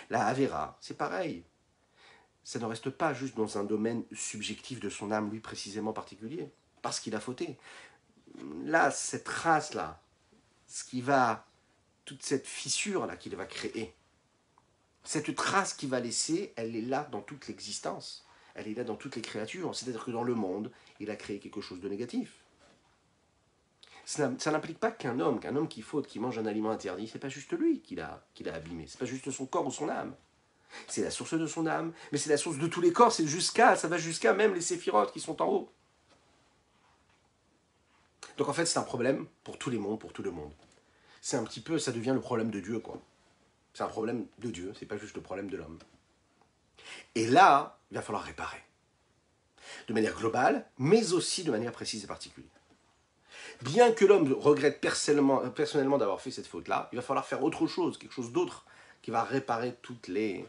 La Havera, c'est pareil. Ça ne reste pas juste dans un domaine subjectif de son âme, lui précisément particulier, parce qu'il a fauté. Là, cette race-là, toute cette fissure-là qu'il va créer, cette trace qu'il va laisser, elle est là dans toute l'existence. Elle est là dans toutes les créatures. C'est-à-dire que dans le monde, il a créé quelque chose de négatif. Ça n'implique pas qu'un homme qui faute, qui mange un aliment interdit, c'est pas juste lui qui l'a abîmé. C'est pas juste son corps ou son âme. C'est la source de son âme, mais c'est la source de tous les corps. Ça va jusqu'à même les séphirotes qui sont en haut. Donc en fait, c'est un problème pour tous les mondes, pour tout le monde. C'est un petit peu, ça devient le problème de Dieu, quoi. C'est un problème de Dieu, c'est pas juste le problème de l'homme. Et là, il va falloir réparer. de manière globale, mais aussi de manière précise et particulière. Bien que l'homme regrette personnellement d'avoir fait cette faute-là, il va falloir faire autre chose, quelque chose d'autre, qui va réparer tous les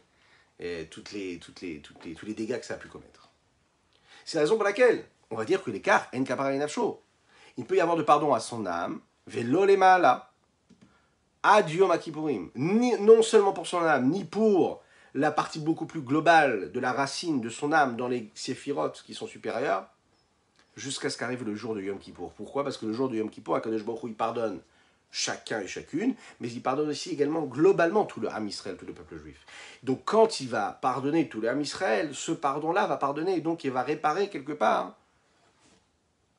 dégâts que ça a pu commettre. C'est la raison pour laquelle on va dire que l'écart en kapara nafsho. Il peut y avoir de pardon à son âme, velo le maala, adieu ma kippourim, non seulement pour son âme, ni pour la partie beaucoup plus globale de la racine de son âme dans les séphirotes qui sont supérieures, jusqu'à ce qu'arrive le jour de Yom Kippour. Pourquoi? Parce que le jour de Yom Kippour, Akadosh Baruch Hu, il pardonne chacun et chacune, mais il pardonne aussi également globalement tout le Ham Israël, tout le peuple juif. Donc quand il va pardonner tout le Ham Israël, ce pardon-là va pardonner, donc il va réparer quelque part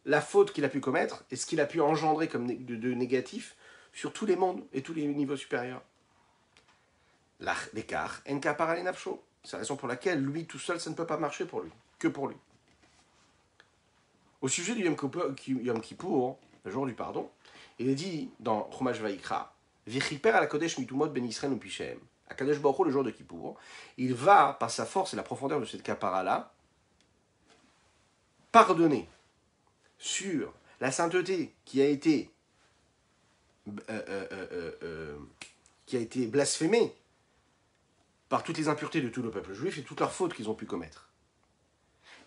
la faute qu'il a pu commettre et ce qu'il a pu engendrer comme de négatif sur tous les mondes et tous les niveaux supérieurs. L'écart, en kapara nafsho. C'est la raison pour laquelle lui tout seul, ça ne peut pas marcher pour lui, que pour lui. Au sujet du Yom Kippour, le jour du pardon, il est dit dans Chumash Vaikra, Vichiper al Kodesh mitumot ben Israël ou Pichem. À Kadesh Baruch Hu, le jour de Kippour, il va, par sa force et la profondeur de cette kapara-là, pardonner sur la sainteté qui a été blasphémée par toutes les impuretés de tout le peuple juif et toutes leurs fautes qu'ils ont pu commettre.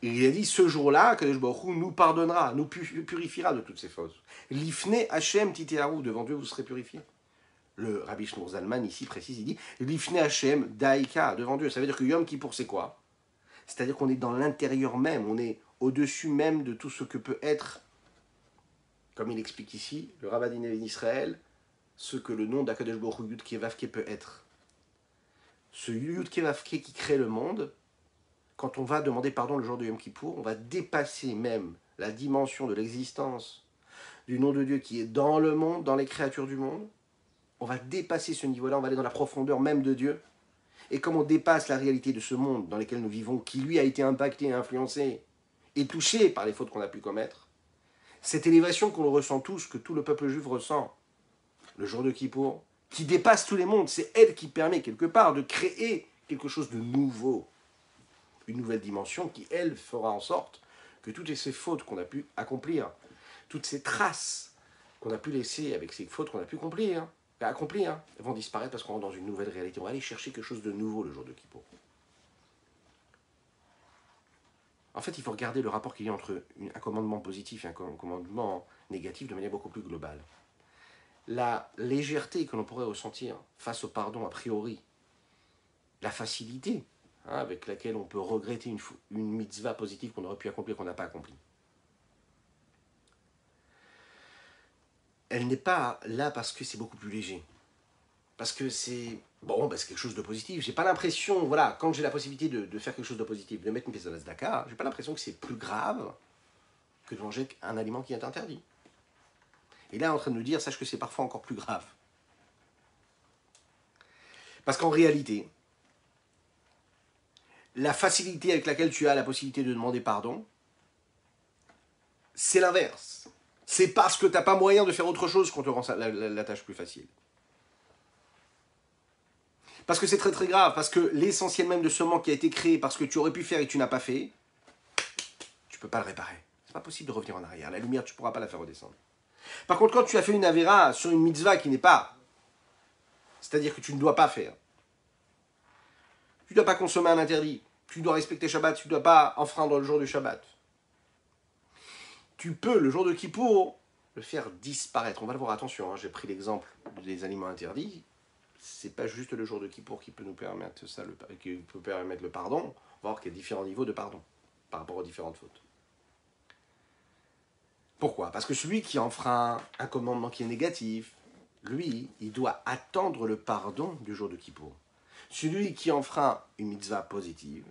Et il a dit, ce jour-là, Kadesh Baruch Hu nous pardonnera, nous purifiera de toutes ces fautes. L'ifne Hashem titeharu, devant Dieu vous serez purifiés. Le Rabbi Shneur Zalman ici précise, il dit, l'ifne Hashem daika, devant Dieu. Ça veut dire que Yom Kippour c'est quoi? C'est-à-dire qu'on est dans l'intérieur même, on est au-dessus même de tout ce que peut être, comme il explique ici, le Rabbin d'Israël, ce que le nom d'Akadosh Baruch Hu Yud Kei Vav Kei peut être. Ce Yud Kei Vav Kei qui crée le monde, quand on va demander pardon le jour de Yom Kippour, on va dépasser même la dimension de l'existence du nom de Dieu qui est dans le monde, dans les créatures du monde. On va dépasser ce niveau-là, on va aller dans la profondeur même de Dieu. Et comme on dépasse la réalité de ce monde dans lequel nous vivons, qui lui a été impacté, influencé et touché par les fautes qu'on a pu commettre, cette élévation qu'on ressent tous, que tout le peuple juif ressent le jour de Kippour, qui dépasse tous les mondes, c'est elle qui permet quelque part de créer quelque chose de nouveau. Une nouvelle dimension qui, elle, fera en sorte que toutes ces fautes qu'on a pu accomplir, toutes ces traces qu'on a pu laisser avec ces fautes qu'on a pu accomplir, elles vont disparaître parce qu'on rentre dans une nouvelle réalité. On va aller chercher quelque chose de nouveau le jour de Kippour. En fait, il faut regarder le rapport qu'il y a entre un commandement positif et un commandement négatif de manière beaucoup plus globale. La légèreté que l'on pourrait ressentir face au pardon a priori, la facilité avec laquelle on peut regretter une mitzvah positive qu'on aurait pu accomplir, qu'on n'a pas accomplie. Elle n'est pas là parce que c'est beaucoup plus léger. Parce que c'est c'est quelque chose de positif. J'ai pas l'impression, voilà, quand j'ai la possibilité de faire quelque chose de positif, de mettre une pièce de la tzedaka, j'ai pas l'impression que c'est plus grave que de manger un aliment qui est interdit. Et là, on est en train de nous dire, sache que c'est parfois encore plus grave. Parce qu'en réalité, la facilité avec laquelle tu as la possibilité de demander pardon, c'est l'inverse. C'est parce que tu n'as pas moyen de faire autre chose qu'on te rend la tâche plus facile. Parce que c'est très très grave, parce que l'essentiel même de ce manque qui a été créé parce que tu aurais pu faire et que tu n'as pas fait, tu ne peux pas le réparer. C'est pas possible de revenir en arrière. La lumière, tu ne pourras pas la faire redescendre. Par contre, quand tu as fait une avéra sur une mitzvah qui n'est pas, c'est-à-dire que tu ne dois pas faire, tu ne dois pas consommer un interdit, tu dois respecter Shabbat, tu ne dois pas enfreindre le jour du Shabbat. Tu peux, le jour de Kippour, le faire disparaître. On va le voir, attention, j'ai pris l'exemple des aliments interdits. C'est pas juste le jour de Kippour qui peut nous permettre ça, qui peut permettre le pardon. On va voir qu'il y a différents niveaux de pardon par rapport aux différentes fautes. Pourquoi? Parce que celui qui enfreint un commandement qui est négatif, lui, il doit attendre le pardon du jour de Kippour. Celui qui enfreint une mitzvah positive,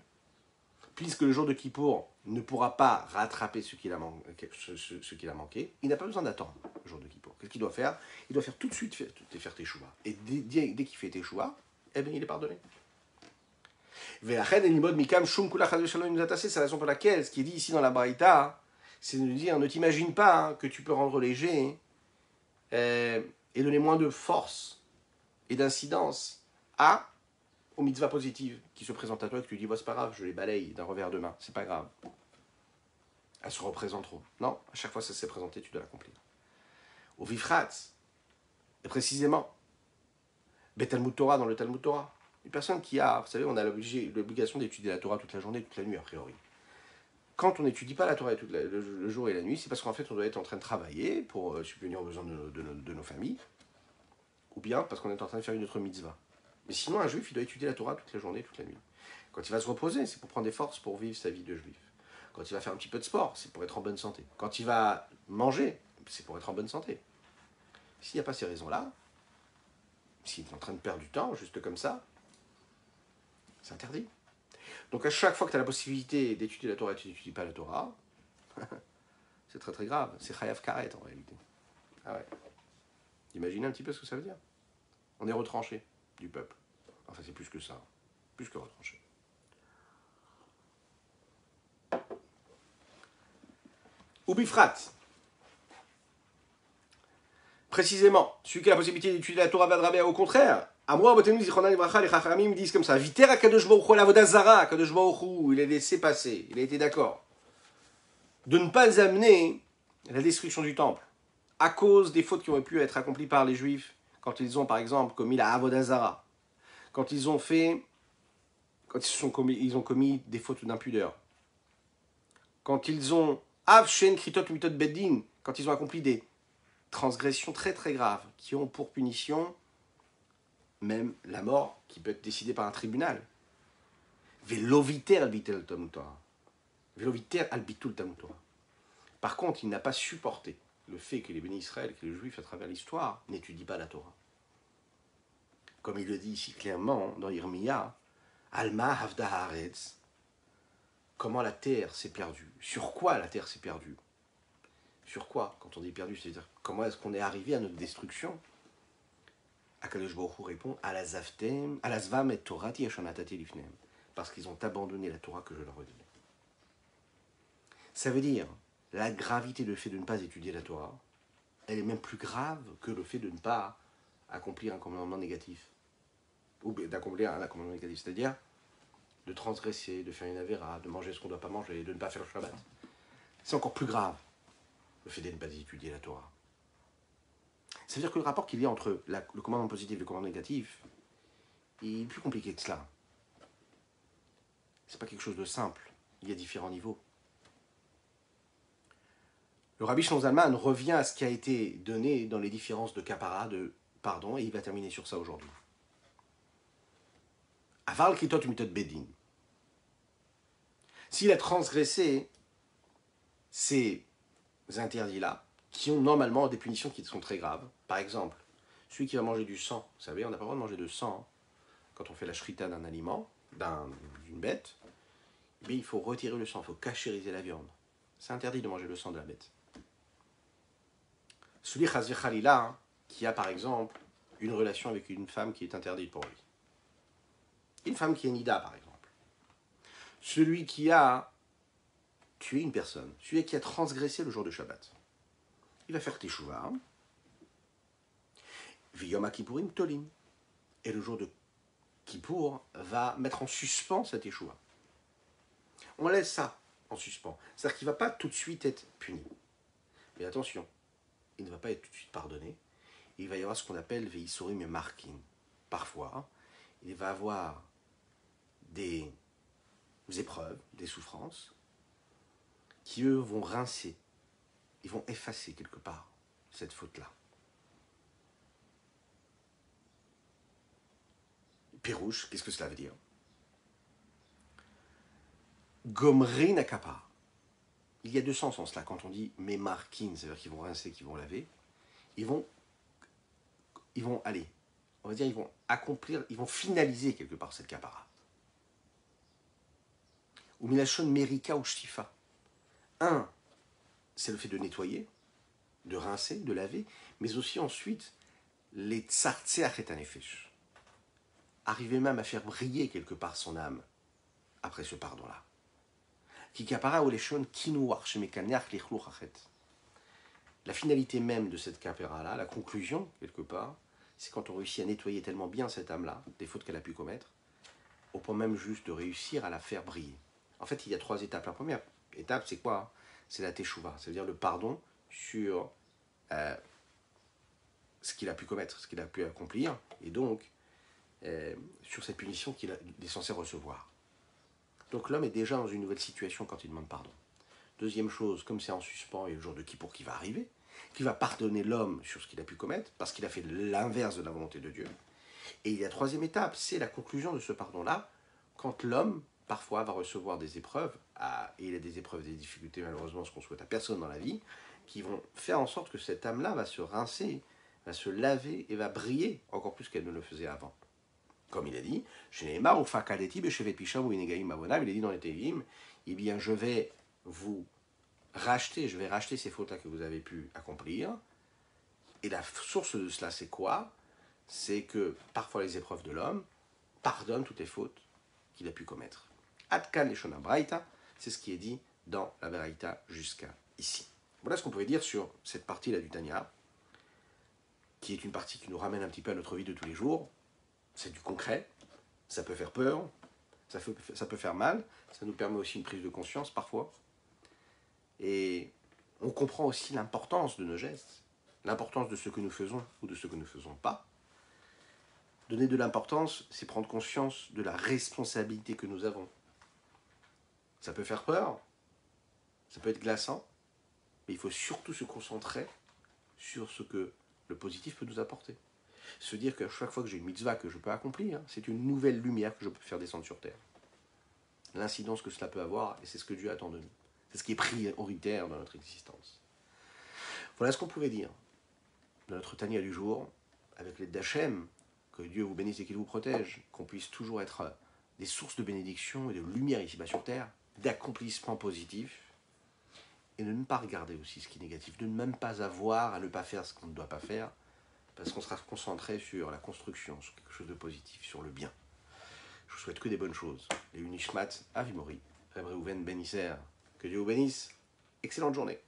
puisque le jour de Kippour ne pourra pas rattraper ce qu'il a manqué, il n'a pas besoin d'attendre le jour de Kippour. Qu'est-ce qu'il doit faire? Il doit faire tout de suite faire teshuva. Et dès qu'il fait teshuva, eh bien, il est pardonné. C'est la raison pour laquelle, ce qui est dit ici dans la Braïta, c'est de nous dire, ne t'imagine pas que tu peux rendre léger et donner moins de force et d'incidence aux mitzvahs positives qui se présentent à toi et que tu dis, c'est pas grave, je les balaye d'un revers de main, c'est pas grave. elles se représenteront. Non, à chaque fois que ça s'est présenté, tu dois l'accomplir. Au Vifrat, et précisément, Talmud Torah dans le Talmud Torah. Une personne qui a, vous savez, on a l'obligation d'étudier la Torah toute la journée, toute la nuit, a priori. Quand on n'étudie pas la Torah le jour et la nuit, c'est parce qu'en fait, on doit être en train de travailler pour subvenir aux besoins de nos familles, ou bien parce qu'on est en train de faire une autre mitzvah. Mais sinon, un juif, il doit étudier la Torah toute la journée, toute la nuit. Quand il va se reposer, c'est pour prendre des forces pour vivre sa vie de juif. Quand il va faire un petit peu de sport, c'est pour être en bonne santé. Quand il va manger, c'est pour être en bonne santé. S'il n'y a pas ces raisons-là, s'il est en train de perdre du temps, juste comme ça, c'est interdit. Donc à chaque fois que tu as la possibilité d'étudier la Torah et tu n'étudies pas la Torah, c'est très très grave. C'est chayav karet en réalité. Ah ouais. Imaginez un petit peu ce que ça veut dire. On est retranché du peuple. Enfin c'est plus que ça. Plus que retranché. Ubifrat. Précisément, celui qui a la possibilité d'étudier la Torah Vadrabé, au contraire, à moi, les Chachamim disent comme ça, Viter à Kadosh Baruch Hu, la Vodazara, Kadosh Baruch Hu, il a laissé passer, il a été d'accord, de ne pas amener la destruction du temple, à cause des fautes qui auraient pu être accomplies par les Juifs, quand ils ont, par exemple, commis la Avodazara, quand ils ont fait, ils ont commis des fautes d'impudeur, quand ils ont, Avshen Kritot Mitot Beddin, quand ils ont accompli des transgressions très très graves, qui ont pour punition même la mort, qui peut être décidée par un tribunal. Veloviter albitul Talmud Torah. Veloviter albitul Talmud Torah. Par contre, il n'a pas supporté le fait que les bénis Israël, que les Juifs à travers l'histoire, n'étudient pas la Torah. Comme il le dit ici clairement dans Yirmiya, Alma Havda Haaretz, comment la terre s'est perdue. Sur quoi la terre s'est perdue? Sur quoi? Quand on dit perdu, c'est-à-dire comment est-ce qu'on est arrivé à notre destruction? Akadosh Baruch Hu répond Alazvam et Torati Yashanatate Lifnem, parce qu'ils ont abandonné la Torah que je leur ai donnée. Ça veut dire la gravité du fait de ne pas étudier la Torah, elle est même plus grave que le fait de ne pas accomplir un commandement négatif, ou d'accomplir un commandement négatif, c'est-à-dire de transgresser, de faire une avéra, de manger ce qu'on ne doit pas manger, de ne pas faire le Shabbat. C'est encore plus grave le fait de ne pas étudier la Torah. Ça veut dire que le rapport qu'il y a entre le commandement positif et le commandement négatif est plus compliqué que cela. C'est pas quelque chose de simple. Il y a différents niveaux. Le Rabbi Shlomo Zalman revient à ce qui a été donné dans les différences de Kapara, et il va terminer sur ça aujourd'hui. Aval Kritot Mitot Bedin. S'il a transgressé ces interdits-là, qui ont normalement des punitions qui sont très graves. Par exemple, celui qui va manger du sang, vous savez, on n'a pas le droit de manger de sang quand on fait la shrita d'un aliment, d'une bête, mais il faut retirer le sang, il faut cachériser la viande. C'est interdit de manger le sang de la bête. Celui Chazve Khalila, qui a par exemple une relation avec une femme qui est interdite pour lui. Une femme qui est nida, par exemple. Celui qui a tué une personne, celui qui a transgressé le jour de Shabbat. Il va faire Teshuvah. Viyom Kippourim Tolim. Et le jour de Kippour va mettre en suspens cette Teshuvah. On laisse ça en suspens. C'est-à-dire qu'il ne va pas tout de suite être puni. Mais attention, il ne va pas être tout de suite pardonné. Il va y avoir ce qu'on appelle Veïsorim et Markin. Parfois, il va avoir des épreuves, des souffrances, qui eux vont rincer. Ils vont effacer quelque part cette faute-là. Pirouche, qu'est-ce que cela veut dire? Gomrin akapa. Il y a deux sens en cela. Quand on dit memarkin, c'est-à-dire qu'ils vont rincer, qu'ils vont laver, ils vont aller, on va dire, ils vont accomplir, ils vont finaliser quelque part cette kapara. Ou milachon merika ou shtifa. Un, c'est le fait de nettoyer, de rincer, de laver, mais aussi ensuite les tsartseach et anefesh. Arriver même à faire briller quelque part son âme après ce pardon-là. La finalité même de cette capéra-là, la conclusion, quelque part, c'est quand on réussit à nettoyer tellement bien cette âme-là, des fautes qu'elle a pu commettre, au point même juste de réussir à la faire briller. En fait, il y a trois étapes. La première étape, c'est quoi? c'est la teshuva, c'est-à-dire le pardon sur ce qu'il a pu commettre, ce qu'il a pu accomplir, et donc sur cette punition qu'il est censé recevoir. Donc l'homme est déjà dans une nouvelle situation quand il demande pardon. Deuxième chose, comme c'est en suspens et le jour de Kippour qui va arriver, qui va pardonner l'homme sur ce qu'il a pu commettre, parce qu'il a fait l'inverse de la volonté de Dieu. Et il y a troisième étape, c'est la conclusion de ce pardon-là, quand l'homme, parfois, va recevoir des épreuves, et il y a des épreuves, des difficultés, malheureusement, ce qu'on souhaite à personne dans la vie, qui vont faire en sorte que cette âme-là va se rincer, va se laver et va briller encore plus qu'elle ne le faisait avant. Comme il a dit, il a dit dans les Télim, eh bien je vais vous racheter, je vais racheter ces fautes-là que vous avez pu accomplir. Et la source de cela, c'est quoi? C'est que parfois les épreuves de l'homme pardonnent toutes les fautes qu'il a pu commettre. Adkan Leshona Braïta, c'est ce qui est dit dans la Braïta jusqu'à ici. Voilà ce qu'on pouvait dire sur cette partie-là du Tanya, qui est une partie qui nous ramène un petit peu à notre vie de tous les jours. C'est du concret, ça peut faire peur, ça peut faire mal, ça nous permet aussi une prise de conscience parfois. Et on comprend aussi l'importance de nos gestes, l'importance de ce que nous faisons ou de ce que nous ne faisons pas. Donner de l'importance, c'est prendre conscience de la responsabilité que nous avons. Ça peut faire peur, ça peut être glaçant, mais il faut surtout se concentrer sur ce que le positif peut nous apporter. Se dire qu'à chaque fois que j'ai une mitzvah que je peux accomplir, c'est une nouvelle lumière que je peux faire descendre sur terre. L'incidence que cela peut avoir, et c'est ce que Dieu attend de nous. C'est ce qui est prioritaire dans notre existence. Voilà ce qu'on pouvait dire dans notre Tanya du jour, avec l'aide d'Hachem, que Dieu vous bénisse et qu'il vous protège, qu'on puisse toujours être des sources de bénédiction et de lumière ici-bas sur terre, d'accomplissement positif, et de ne pas regarder aussi ce qui est négatif, de ne même pas avoir à ne pas faire ce qu'on ne doit pas faire, parce qu'on sera concentré sur la construction, sur quelque chose de positif, sur le bien. Je vous souhaite que des bonnes choses. Et une Ishmat Avimori, Reb Reuven Ben Isser. Que Dieu vous bénisse. Excellente journée.